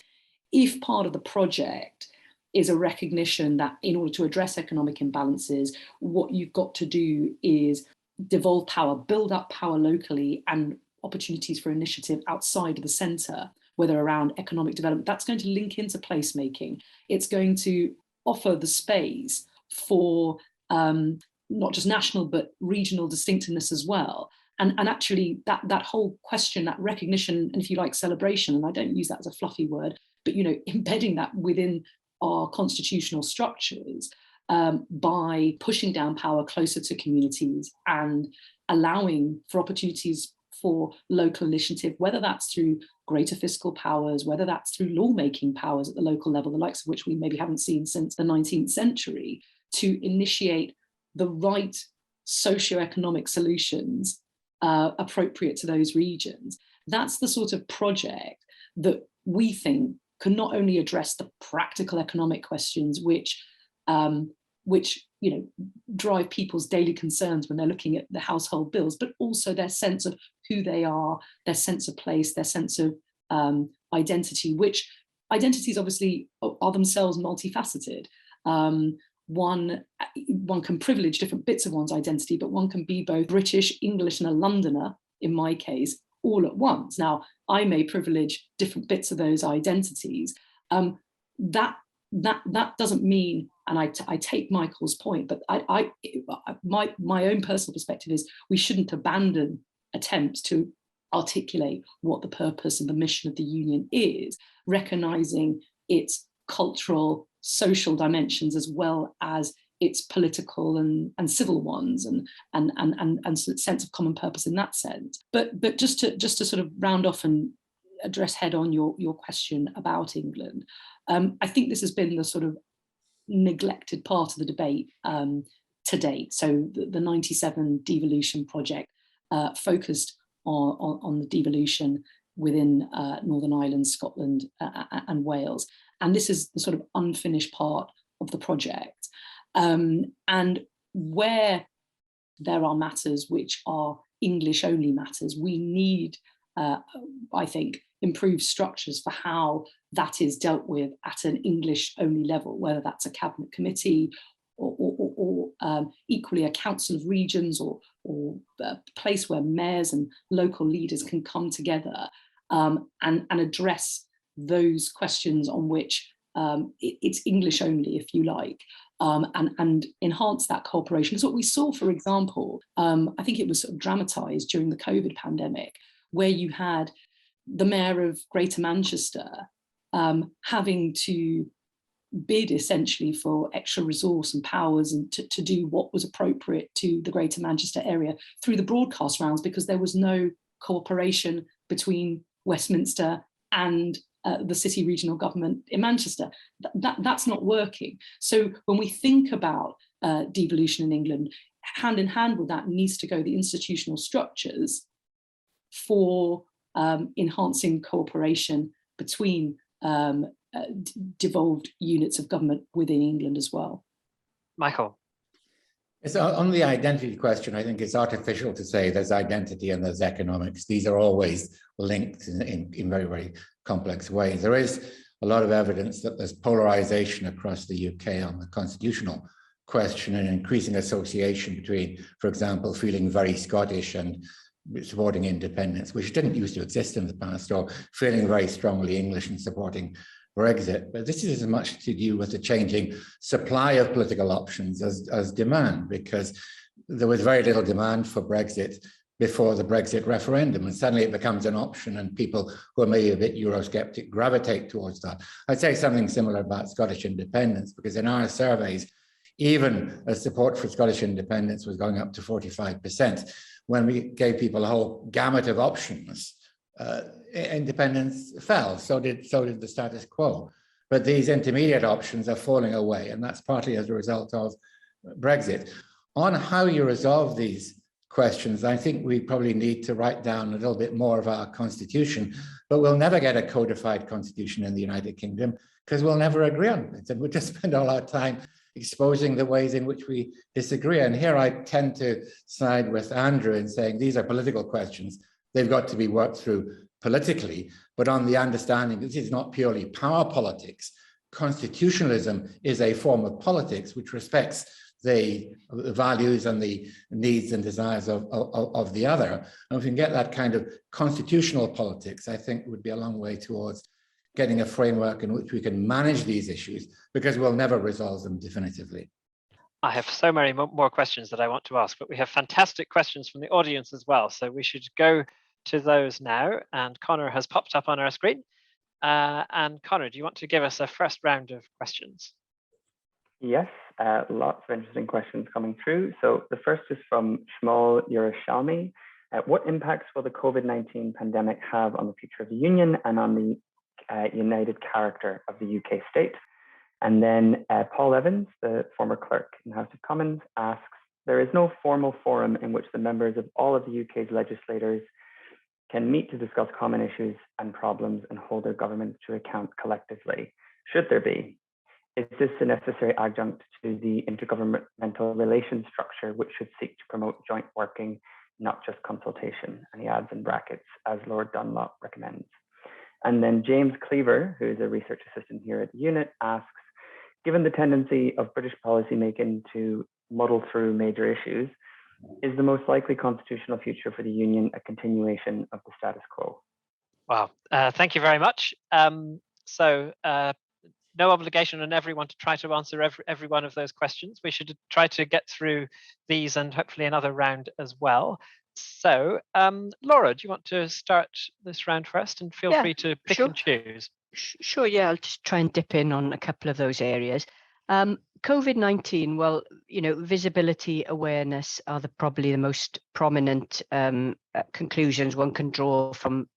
If part of the project is a recognition that in order to address economic imbalances, what you've got to do is devolve power, build up power locally and opportunities for initiative outside of the centre, whether around economic development, that's going to link into placemaking. It's going to offer the space for not just national, but regional distinctiveness as well. And actually that whole question, that recognition, and if you like, celebration, and I don't use that as a fluffy word, but, you know, embedding that within our constitutional structures by pushing down power closer to communities and allowing for opportunities for local initiative, whether that's through greater fiscal powers, whether that's through lawmaking powers at the local level, the likes of which we maybe haven't seen since the 19th century, to initiate the right socioeconomic solutions appropriate to those regions. That's the sort of project that we think can not only address the practical economic questions which you know, drive people's daily concerns when they're looking at the household bills, but also their sense of who they are, their sense of place, their sense of identity, which identities obviously are themselves multifaceted. One can privilege different bits of one's identity, but one can be both British, English, and a Londoner, in my case, all at once. Now, I may privilege different bits of those identities. That doesn't mean, and I take Michael's point, but my own personal perspective is we shouldn't abandon attempts to articulate what the purpose and the mission of the Union is, recognising its cultural, social dimensions, as well as its political and civil ones, and sense of common purpose in that sense. But just to sort of round off and address head on your question about England, I think this has been the sort of neglected part of the debate to date. So the 97 devolution project focused on the devolution within Northern Ireland, Scotland and Wales. And this is the sort of unfinished part of the project. And where there are matters which are English only matters, we need, I think, improved structures for how that is dealt with at an English only level, whether that's a cabinet committee or equally a council of regions or a place where mayors and local leaders can come together and address those questions on which it's English only, if you like, and enhance that cooperation. It's what we saw, for example, I think it was sort of dramatised during the COVID pandemic, where you had the mayor of Greater Manchester having to bid essentially for extra resource and powers and to do what was appropriate to the Greater Manchester area through the broadcast rounds, because there was no cooperation between Westminster and the city regional government in Manchester. That's not working. So when we think about devolution in England, hand in hand with that needs to go the institutional structures for enhancing cooperation between devolved units of government within England as well. Michael. So on the identity question, I think it's artificial to say there's identity and there's economics. These are always linked in very, very complex ways. There is a lot of evidence that there's polarization across the UK on the constitutional question and increasing association between, for example, feeling very Scottish and supporting independence, which didn't used to exist in the past, or feeling very strongly English and supporting Brexit. But this is as much to do with the changing supply of political options as demand, because there was very little demand for Brexit before the Brexit referendum, and suddenly it becomes an option and people who are maybe a bit Eurosceptic gravitate towards that. I'd say something similar about Scottish independence, because in our surveys, even as support for Scottish independence was going up to 45%, when we gave people a whole gamut of options, independence fell. So did the status quo. But these intermediate options are falling away, and that's partly as a result of Brexit. On how you resolve these questions, I think we probably need to write down a little bit more of our constitution, but we'll never get a codified constitution in the United Kingdom because we'll never agree on it, and we'll just spend all our time exposing the ways in which we disagree. And here I tend to side with Andrew in saying these are political questions. They've got to be worked through politically, but on the understanding this is not purely power politics. Constitutionalism is a form of politics which respects the values and the needs and desires of the other. And if we can get that kind of constitutional politics, I think would be a long way towards getting a framework in which we can manage these issues, because we'll never resolve them definitively. I have so many more questions that I want to ask, but we have fantastic questions from the audience as well. So we should go to those now. And Connor has popped up on our screen. And Connor, do you want to give us a first round of questions? Yes, lots of interesting questions coming through. So the first is from Shmuel Yerushalmi. What impacts will the COVID-19 pandemic have on the future of the Union and on the united character of the UK state? And then Paul Evans, the former clerk in the House of Commons, asks, there is no formal forum in which the members of all of the UK's legislators can meet to discuss common issues and problems and hold their government to account collectively. Should there be? Is this a necessary adjunct to the intergovernmental relations structure, which should seek to promote joint working, not just consultation? And he adds in brackets, as Lord Dunlop recommends. And then James Cleaver, who is a research assistant here at the unit, asks, given the tendency of British policymaking to muddle through major issues, is the most likely constitutional future for the Union a continuation of the status quo? Wow, thank you very much. No obligation on everyone to try to answer every one of those questions. We should try to get through these and hopefully another round as well. So, Laura, do you want to start this round first? And feel free to pick and choose. Sure, yeah, I'll just try and dip in on a couple of those areas. COVID-19, well, visibility, awareness are probably the most prominent conclusions one can draw from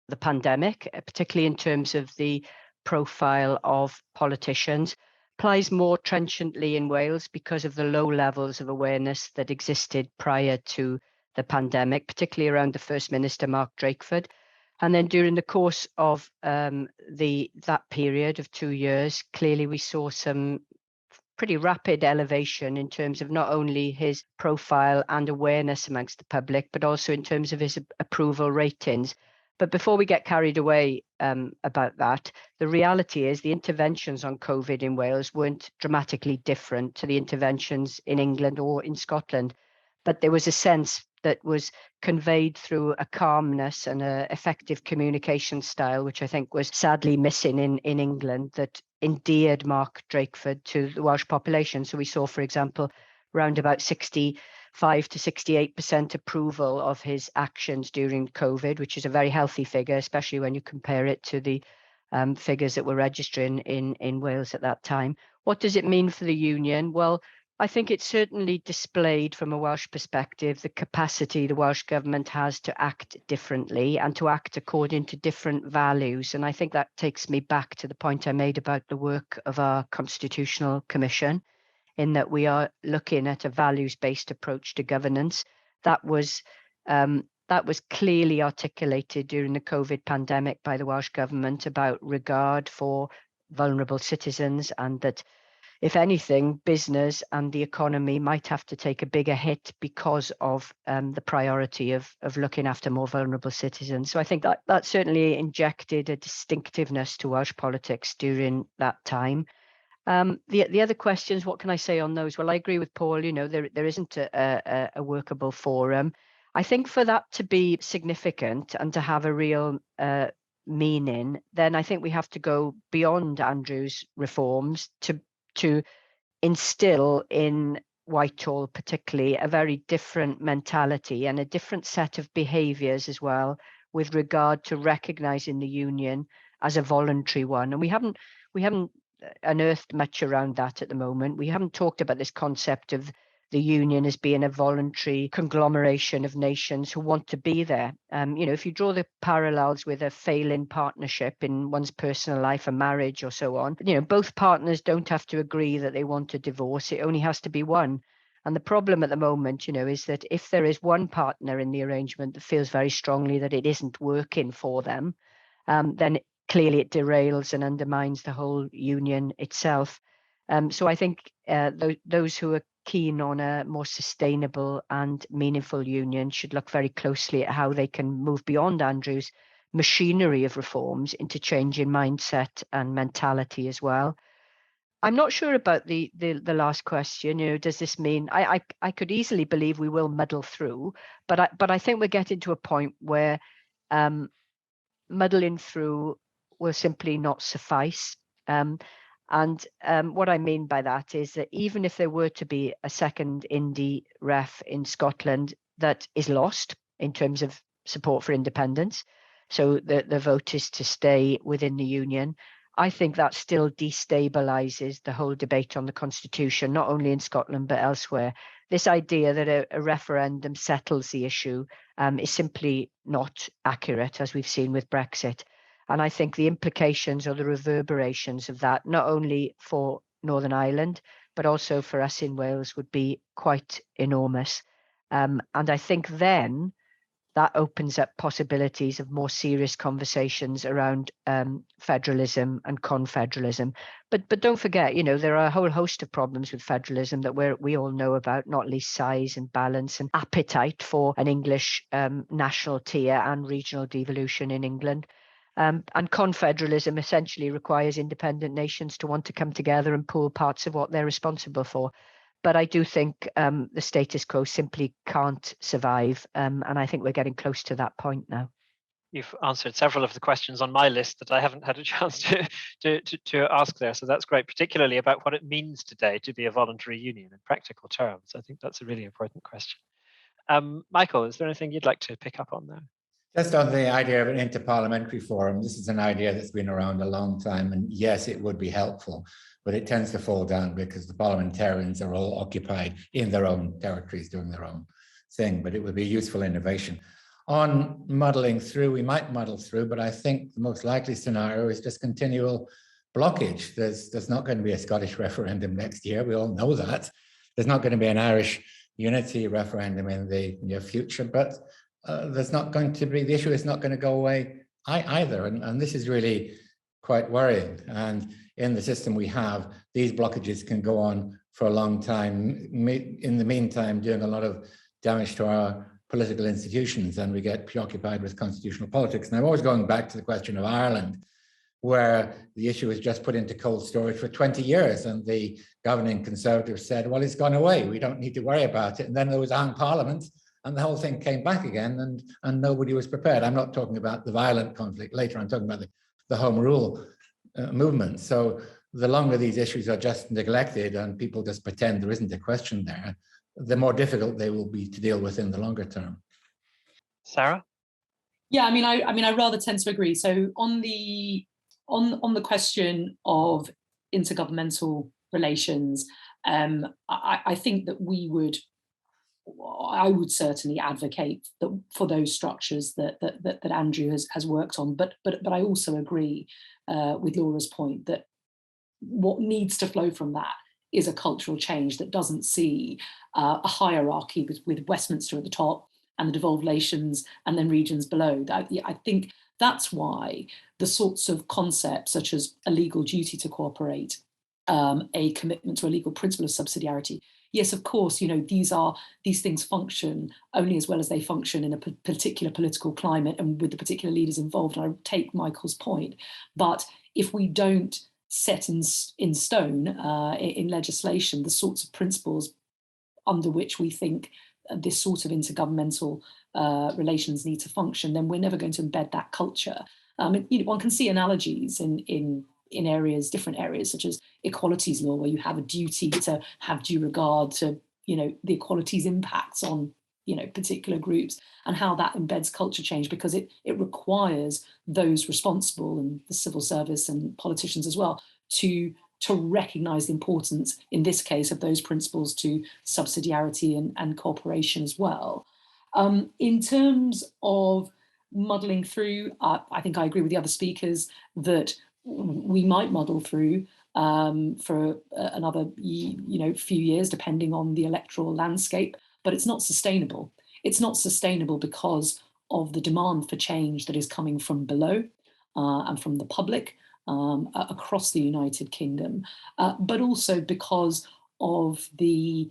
the pandemic, particularly in terms of the profile of politicians. Applies more trenchantly in Wales because of the low levels of awareness that existed prior to the pandemic, particularly around the First Minister, Mark Drakeford. And then during the course of that period of 2 years, clearly we saw some pretty rapid elevation in terms of not only his profile and awareness amongst the public, but also in terms of his approval ratings. But before we get carried away about that, the reality is the interventions on COVID in Wales weren't dramatically different to the interventions in England or in Scotland. But there was a sense that was conveyed through a calmness and an effective communication style, which I think was sadly missing in England, that endeared Mark Drakeford to the Welsh population. So we saw, for example, around about 65 to 68% approval of his actions during COVID, which is a very healthy figure, especially when you compare it to the figures that were registering in Wales at that time. What does it mean for the union? Well, I think it certainly displayed from a Welsh perspective the capacity the Welsh government has to act differently and to act according to different values. And I think that takes me back to the point I made about the work of our Constitutional Commission, in that we are looking at a values-based approach to governance. That was clearly articulated during the COVID pandemic by the Welsh government about regard for vulnerable citizens, and that, if anything, business and the economy might have to take a bigger hit because of the priority of looking after more vulnerable citizens. So I think that certainly injected a distinctiveness to Welsh politics during that time. The other questions, what can I say on those? Well, I agree with Paul, there isn't a workable forum. I think for that to be significant and to have a real meaning, then I think we have to go beyond Andrew's reforms to instill in Whitehall particularly a very different mentality and a different set of behaviours as well, with regard to recognising the union as a voluntary one. And we haven't unearthed much around that at the moment. We haven't talked about this concept of the union as being a voluntary conglomeration of nations who want to be there. If you draw the parallels with a failing partnership in one's personal life, a marriage or so on, both partners don't have to agree that they want a divorce. It only has to be one. And the problem at the moment, is that if there is one partner in the arrangement that feels very strongly that it isn't working for them, then clearly it derails and undermines the whole union itself. So I think those who are keen on a more sustainable and meaningful union should look very closely at how they can move beyond Andrew's machinery of reforms into change in mindset and mentality as well. I'm not sure about the last question. Does this mean I could easily believe we will muddle through, but I think we're getting to a point where muddling through will simply not suffice. And what I mean by that is that even if there were to be a second indie ref in Scotland that is lost in terms of support for independence, so the vote is to stay within the union, I think that still destabilises the whole debate on the constitution, not only in Scotland but elsewhere. This idea that a referendum settles the issue is simply not accurate, as we've seen with Brexit. And I think the implications or the reverberations of that, not only for Northern Ireland, but also for us in Wales, would be quite enormous. And I think then that opens up possibilities of more serious conversations around federalism and confederalism. But don't forget, there are a whole host of problems with federalism that we all know about, not least size and balance and appetite for an English national tier and regional devolution in England. And confederalism essentially requires independent nations to want to come together and pool parts of what they're responsible for. But I do think the status quo simply can't survive. And I think we're getting close to that point now. You've answered several of the questions on my list that I haven't had a chance to ask there. So that's great, particularly about what it means today to be a voluntary union in practical terms. I think that's a really important question. Michael, is there anything you'd like to pick up on there? Just on the idea of an interparliamentary forum, this is an idea that's been around a long time, and yes, it would be helpful, but it tends to fall down because the parliamentarians are all occupied in their own territories doing their own thing, but it would be a useful innovation. On muddling through, we might muddle through, but I think the most likely scenario is just continual blockage. There's not going to be a Scottish referendum next year. We all know that. There's not going to be an Irish unity referendum in the near future, but there's not going to be, the issue is not going to go away either. And this is really quite worrying. And in the system we have, these blockages can go on for a long time. In the meantime, doing a lot of damage to our political institutions, and we get preoccupied with constitutional politics. And I'm always going back to the question of Ireland, where the issue was just put into cold storage for 20 years. And the governing Conservatives said, well, it's gone away. We don't need to worry about it. And then there was Ang Parliament, and the whole thing came back again, and nobody was prepared. I'm not talking about the violent conflict later. I'm talking about the Home Rule movement. So the longer these issues are just neglected and people just pretend there isn't a question there, the more difficult they will be to deal with in the longer term. Sarah? Yeah, I rather tend to agree. So on the question of intergovernmental relations, I think that I would certainly advocate for those structures that Andrew has worked on. But I also agree with Laura's point that what needs to flow from that is a cultural change that doesn't see a hierarchy with Westminster at the top and the devolved nations and then regions below. I think that's why the sorts of concepts such as a legal duty to cooperate, a commitment to a legal principle of subsidiarity. Yes, of course, these things function only as well as they function in a particular political climate and with the particular leaders involved. And I take Michael's point, but if we don't set in stone in legislation the sorts of principles under which we think this sort of intergovernmental relations need to function, then we're never going to embed that culture. One can see analogies in areas, different areas, such as equalities law, where you have a duty to have due regard to, the equalities impacts on, particular groups, and how that embeds culture change, because it requires those responsible, and the civil service and politicians as well, to recognise the importance, in this case, of those principles to subsidiarity and cooperation as well. In terms of muddling through, I think I agree with the other speakers that we might muddle through for another few years, depending on the electoral landscape, but it's not sustainable. It's not sustainable because of the demand for change that is coming from below and from the public across the United Kingdom, but also because of the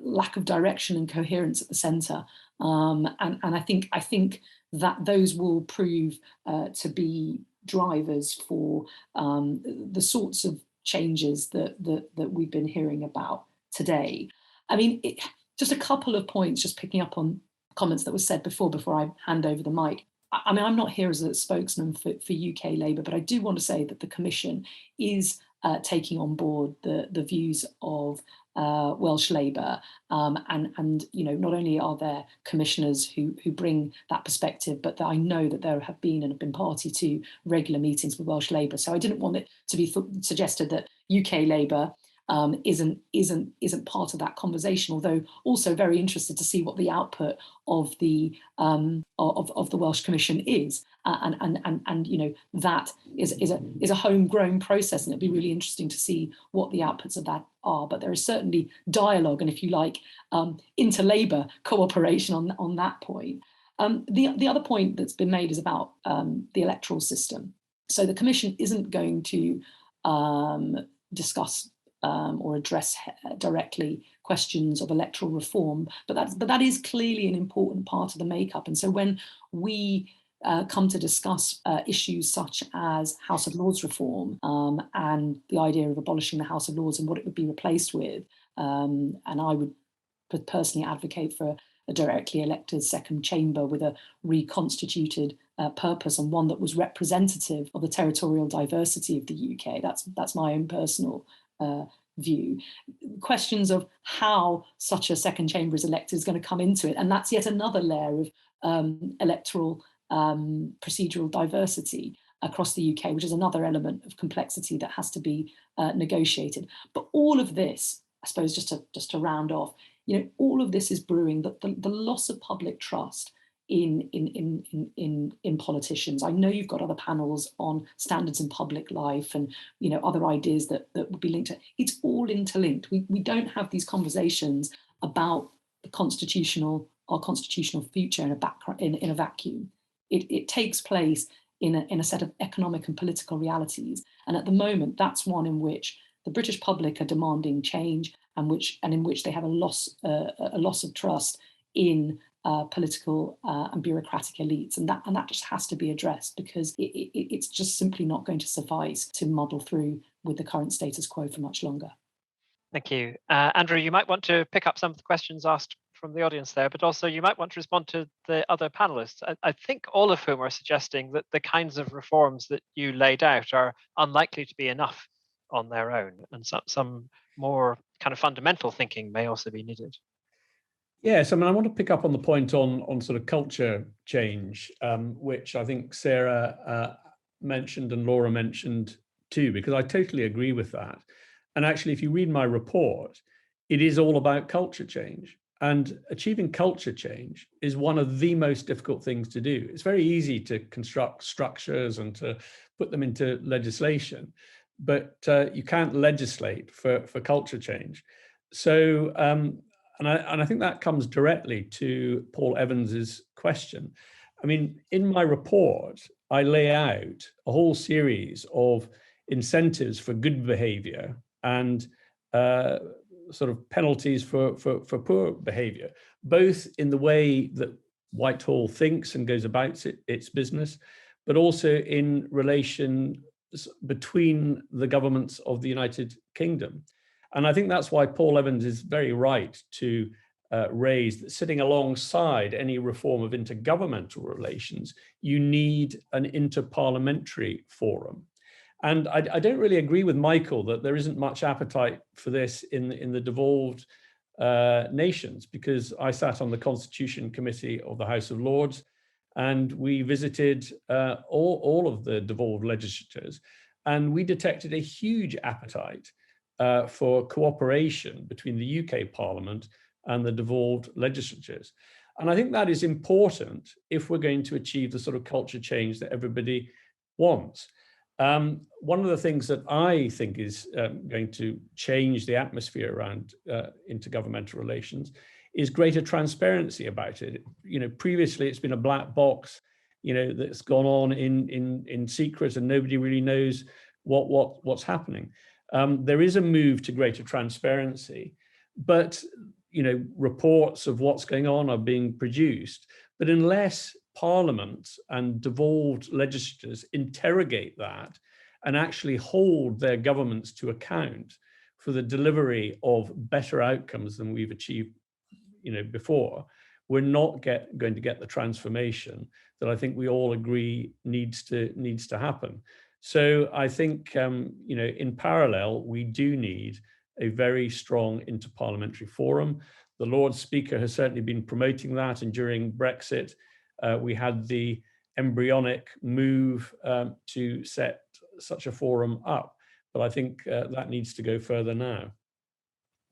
lack of direction and coherence at the centre. And I think that those will prove to be drivers for the sorts of changes that we've been hearing about today. Just a couple of points, just picking up on comments that were said before I hand over the mic. I'm not here as a spokesman for UK Labour, but I do want to say that the Commission is taking on board the views of Welsh Labour, and not only are there commissioners who bring that perspective, but that I know that there have been and have been party to regular meetings with Welsh Labour. So I didn't want it to be suggested that UK Labour isn't part of that conversation, although also very interested to see what the output of the Welsh Commission is, and that is a homegrown process, and it'd be really interesting to see what the outputs of that are. But there is certainly dialogue, and if you like, inter-Labour cooperation on that point. The other point that's been made is about the electoral system. So the Commission isn't going to discuss or address directly questions of electoral reform, but that is clearly an important part of the makeup. And so when we come to discuss issues such as House of Lords reform and the idea of abolishing the House of Lords and what it would be replaced with, and I would personally advocate for a directly elected second chamber with a reconstituted purpose, and one that was representative of the territorial diversity of the UK. That's my own personal view. Questions of how such a second chamber is elected is going to come into it, and that's yet another layer electoral procedural diversity across the UK, which is another element of complexity that has to be negotiated. But all of this, I suppose, just to round off, all of this is brewing. The loss of public trust in politicians. I know you've got other panels on standards in public life and other ideas that would be linked to. It's all interlinked. We don't have these conversations about our constitutional future in a vacuum. It takes place in a set of economic and political realities, and at the moment, that's one in which the British public are demanding change, and in which they have a loss of trust in political and bureaucratic elites, and that just has to be addressed, because it's just simply not going to suffice to muddle through with the current status quo for much longer. Thank you. Andrew, you might want to pick up some of the questions asked from the audience there, but also you might want to respond to the other panelists. I think all of whom are suggesting that the kinds of reforms that you laid out are unlikely to be enough on their own, and some more kind of fundamental thinking may also be needed. Yes, I mean, I want to pick up on the point on sort of culture change, which I think Sarah mentioned and Laura mentioned too, because I totally agree with that. And actually, if you read my report, it is all about culture change. And achieving culture change is one of the most difficult things to do. It's very easy to construct structures and to put them into legislation, but you can't legislate for culture change. So, and I think that comes directly to Paul Evans's question. I mean, in my report, I lay out a whole series of incentives for good behavior and sort of penalties for poor behavior, both in the way that Whitehall thinks and goes about its business, but also in relation between the governments of the United Kingdom. And I think that's why Paul Evans is very right to raise that sitting alongside any reform of intergovernmental relations, you need an interparliamentary forum. And I don't really agree with Michael that there isn't much appetite for this in the devolved nations, because I sat on the Constitution Committee of the House of Lords, and we visited all of the devolved legislatures, and we detected a huge appetite for cooperation between the UK Parliament and the devolved legislatures. And I think that is important if we're going to achieve the sort of culture change that everybody wants. One of the things that I think is going to change the atmosphere around intergovernmental relations is greater transparency about it. Previously it's been a black box, that's gone on in secret, and nobody really knows what's happening. There is a move to greater transparency, but reports of what's going on are being produced. But unless Parliament and devolved legislators interrogate that and actually hold their governments to account for the delivery of better outcomes than we've achieved before, we're not going to get the transformation that I think we all agree needs to happen. So I think in parallel, we do need a very strong interparliamentary forum. The Lord Speaker has certainly been promoting that, and during Brexit, we had the embryonic move to set such a forum up. But I think that needs to go further now.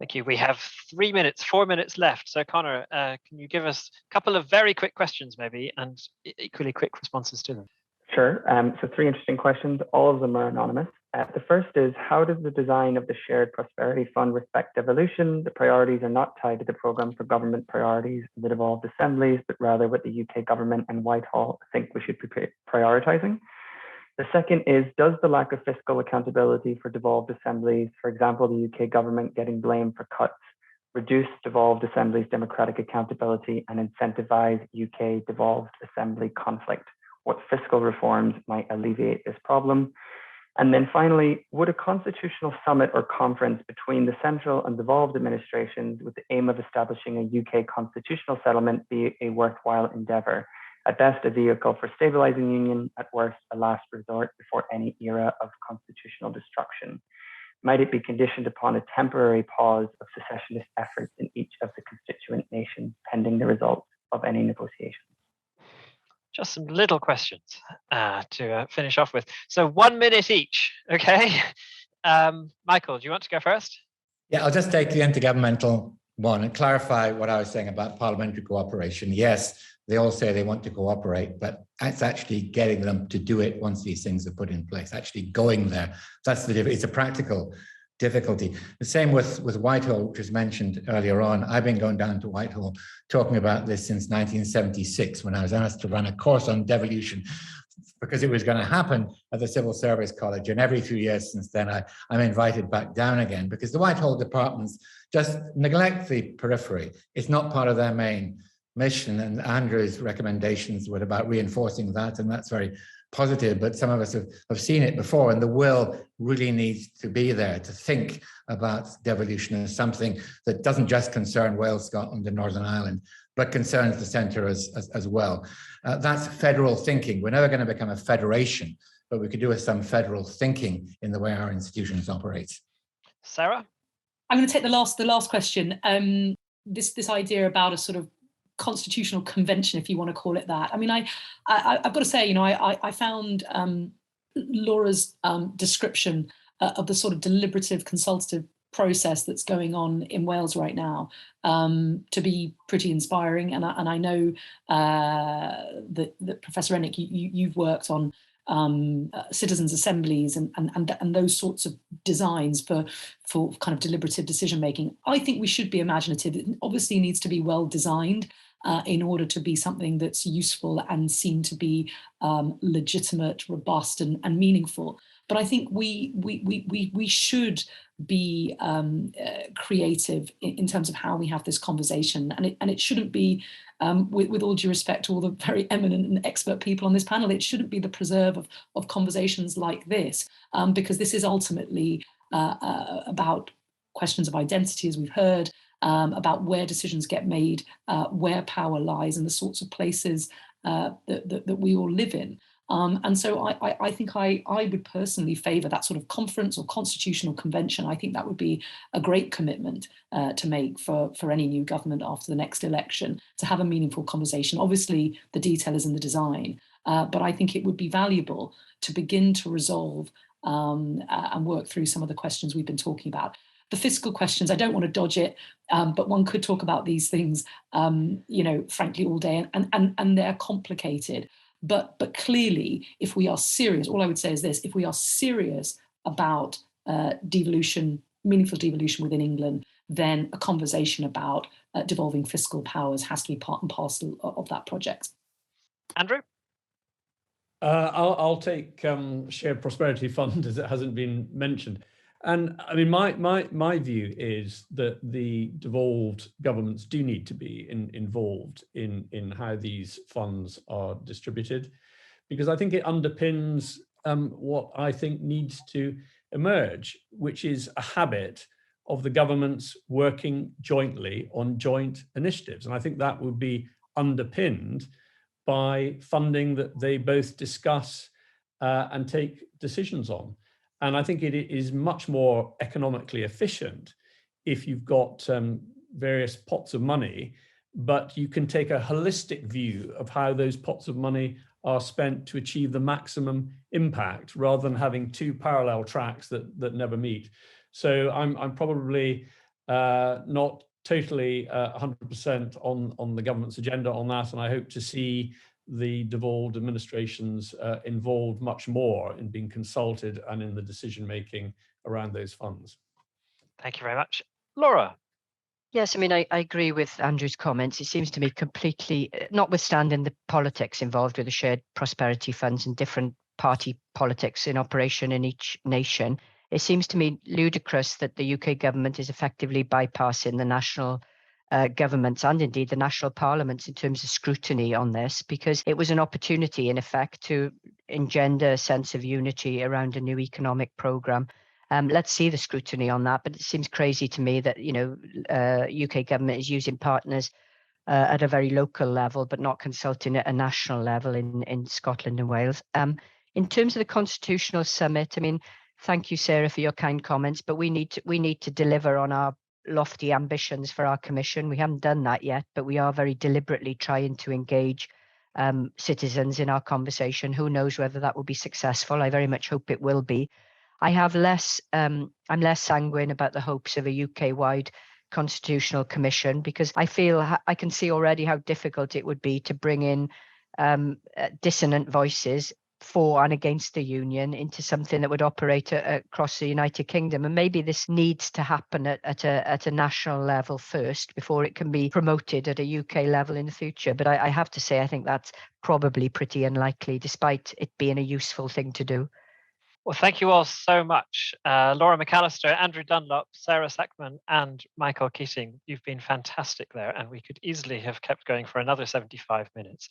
Thank you. We have 4 minutes left. So Conor, can you give us a couple of very quick questions maybe, and equally quick responses to them? Sure. So 3 interesting questions. All of them are anonymous. The first is, how does the design of the Shared Prosperity Fund respect devolution? The priorities are not tied to the programme for government priorities in the devolved assemblies, but rather what the UK government and Whitehall think we should be prioritising. The second is, does the lack of fiscal accountability for devolved assemblies, for example, the UK government getting blamed for cuts, reduce devolved assemblies' democratic accountability and incentivise UK devolved assembly conflict? What fiscal reforms might alleviate this problem? And then finally, would a constitutional summit or conference between the central and devolved administrations with the aim of establishing a UK constitutional settlement be a worthwhile endeavour? At best, a vehicle for stabilising union, at worst, a last resort before any era of constitutional destruction. Might it be conditioned upon a temporary pause of secessionist efforts in each of the constituent nations pending the results of any negotiations? Just some little questions to finish off with. So 1 minute each, okay? Michael, do you want to go first? Yeah, I'll just take the intergovernmental one and clarify what I was saying about parliamentary cooperation. Yes, they all say they want to cooperate, but it's actually getting them to do it once these things are put in place, actually going there. That's the difference. It's a practical difficulty. The same with Whitehall, which was mentioned earlier on. I've been going down to Whitehall talking about this since 1976, when I was asked to run a course on devolution, because it was going to happen at the Civil Service College. And every few years since then, I'm invited back down again, because the Whitehall departments just neglect the periphery. It's not part of their main mission. And Andrew's recommendations were about reinforcing that, and that's very positive, but some of us have seen it before, and the will really needs to be there to think about devolution as something that doesn't just concern Wales, Scotland and Northern Ireland, but concerns the centre as well. That's federal thinking. We're never going to become a federation, but we could do with some federal thinking in the way our institutions operate. Sarah? I'm going to take the last question. This idea about a sort of constitutional convention, if you want to call it that. I mean, I've got to say, I found Laura's description of the sort of deliberative consultative process that's going on in Wales right now to be pretty inspiring. And I know that Professor Ennick, you've worked on citizens' assemblies and those sorts of designs for kind of deliberative decision making. I think we should be imaginative. It obviously needs to be well designed in order to be something that's useful and seen to be legitimate, robust, and meaningful. But I think we should be creative in terms of how we have this conversation, and it shouldn't be, with all due respect to all the very eminent and expert people on this panel, it shouldn't be the preserve of conversations like this, because this is ultimately about questions of identity, as we've heard, about where decisions get made, where power lies, and the sorts of places that we all live in. And so I think I would personally favour that sort of conference or constitutional convention. I think that would be a great commitment to make for any new government after the next election, to have a meaningful conversation. Obviously, the detail is in the design, but I think it would be valuable to begin to resolve and work through some of the questions we've been talking about. The fiscal questions, I don't want to dodge it, but one could talk about these things, frankly, all day, and they're complicated. But clearly, if we are serious, all I would say is this: if we are serious about devolution, meaningful devolution within England, then a conversation about devolving fiscal powers has to be part and parcel of that project. Andrew? I'll take Shared Prosperity Fund, as it hasn't been mentioned. And I mean, my view is that the devolved governments do need to be involved in how these funds are distributed, because I think it underpins what I think needs to emerge, which is a habit of the governments working jointly on joint initiatives. And I think that would be underpinned by funding that they both discuss and take decisions on. And I think it is much more economically efficient if you've got various pots of money, but you can take a holistic view of how those pots of money are spent to achieve the maximum impact, rather than having two parallel tracks that never meet. So I'm probably not totally 100% on the government's agenda on that, and I hope to see the devolved administrations involved much more in being consulted and in the decision making around those funds. Thank you very much. Laura? Yes, I mean, I agree with Andrew's comments. It seems to me completely, notwithstanding the politics involved with the shared prosperity funds and different party politics in operation in each nation, it seems to me ludicrous that the UK government is effectively bypassing the national governments and indeed the national parliaments in terms of scrutiny on this, because it was an opportunity in effect to engender a sense of unity around a new economic programme. Let's see the scrutiny on that, but it seems crazy to me that UK government is using partners at a very local level, but not consulting at a national level in Scotland and Wales. In terms of the Constitutional Summit, I mean, thank you, Sarah, for your kind comments, but we need to deliver on our lofty ambitions for our commission. We haven't done that yet, but we are very deliberately trying to engage citizens in our conversation. Who knows whether that will be successful? I very much hope it will be. I have I'm less sanguine about the hopes of a UK-wide constitutional commission, because I feel I can see already how difficult it would be to bring in dissonant voices for and against the union into something that would operate across the United Kingdom. And maybe this needs to happen at a national level first before it can be promoted at a UK level in the future. But I have to say, I think that's probably pretty unlikely, despite it being a useful thing to do. Well, thank you all so much. Laura McAllister, Andrew Dunlop, Sarah Sackman, and Michael Keating. You've been fantastic there, and we could easily have kept going for another 75 minutes.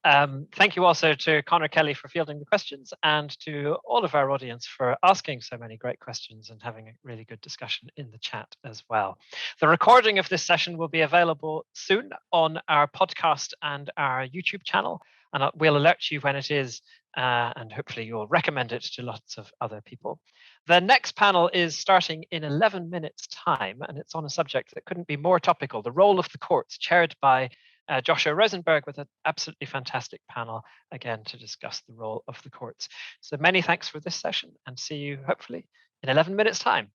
Thank you also to Connor Kelly for fielding the questions, and to all of our audience for asking so many great questions and having a really good discussion in the chat as well. The recording of this session will be available soon on our podcast and our YouTube channel, and we'll alert you when it is, and hopefully you'll recommend it to lots of other people. The next panel is starting in 11 minutes time, and it's on a subject that couldn't be more topical: the role of the courts, chaired by Joshua Rosenberg, with an absolutely fantastic panel again to discuss the role of the courts. So many thanks for this session, and see you hopefully in 11 minutes time.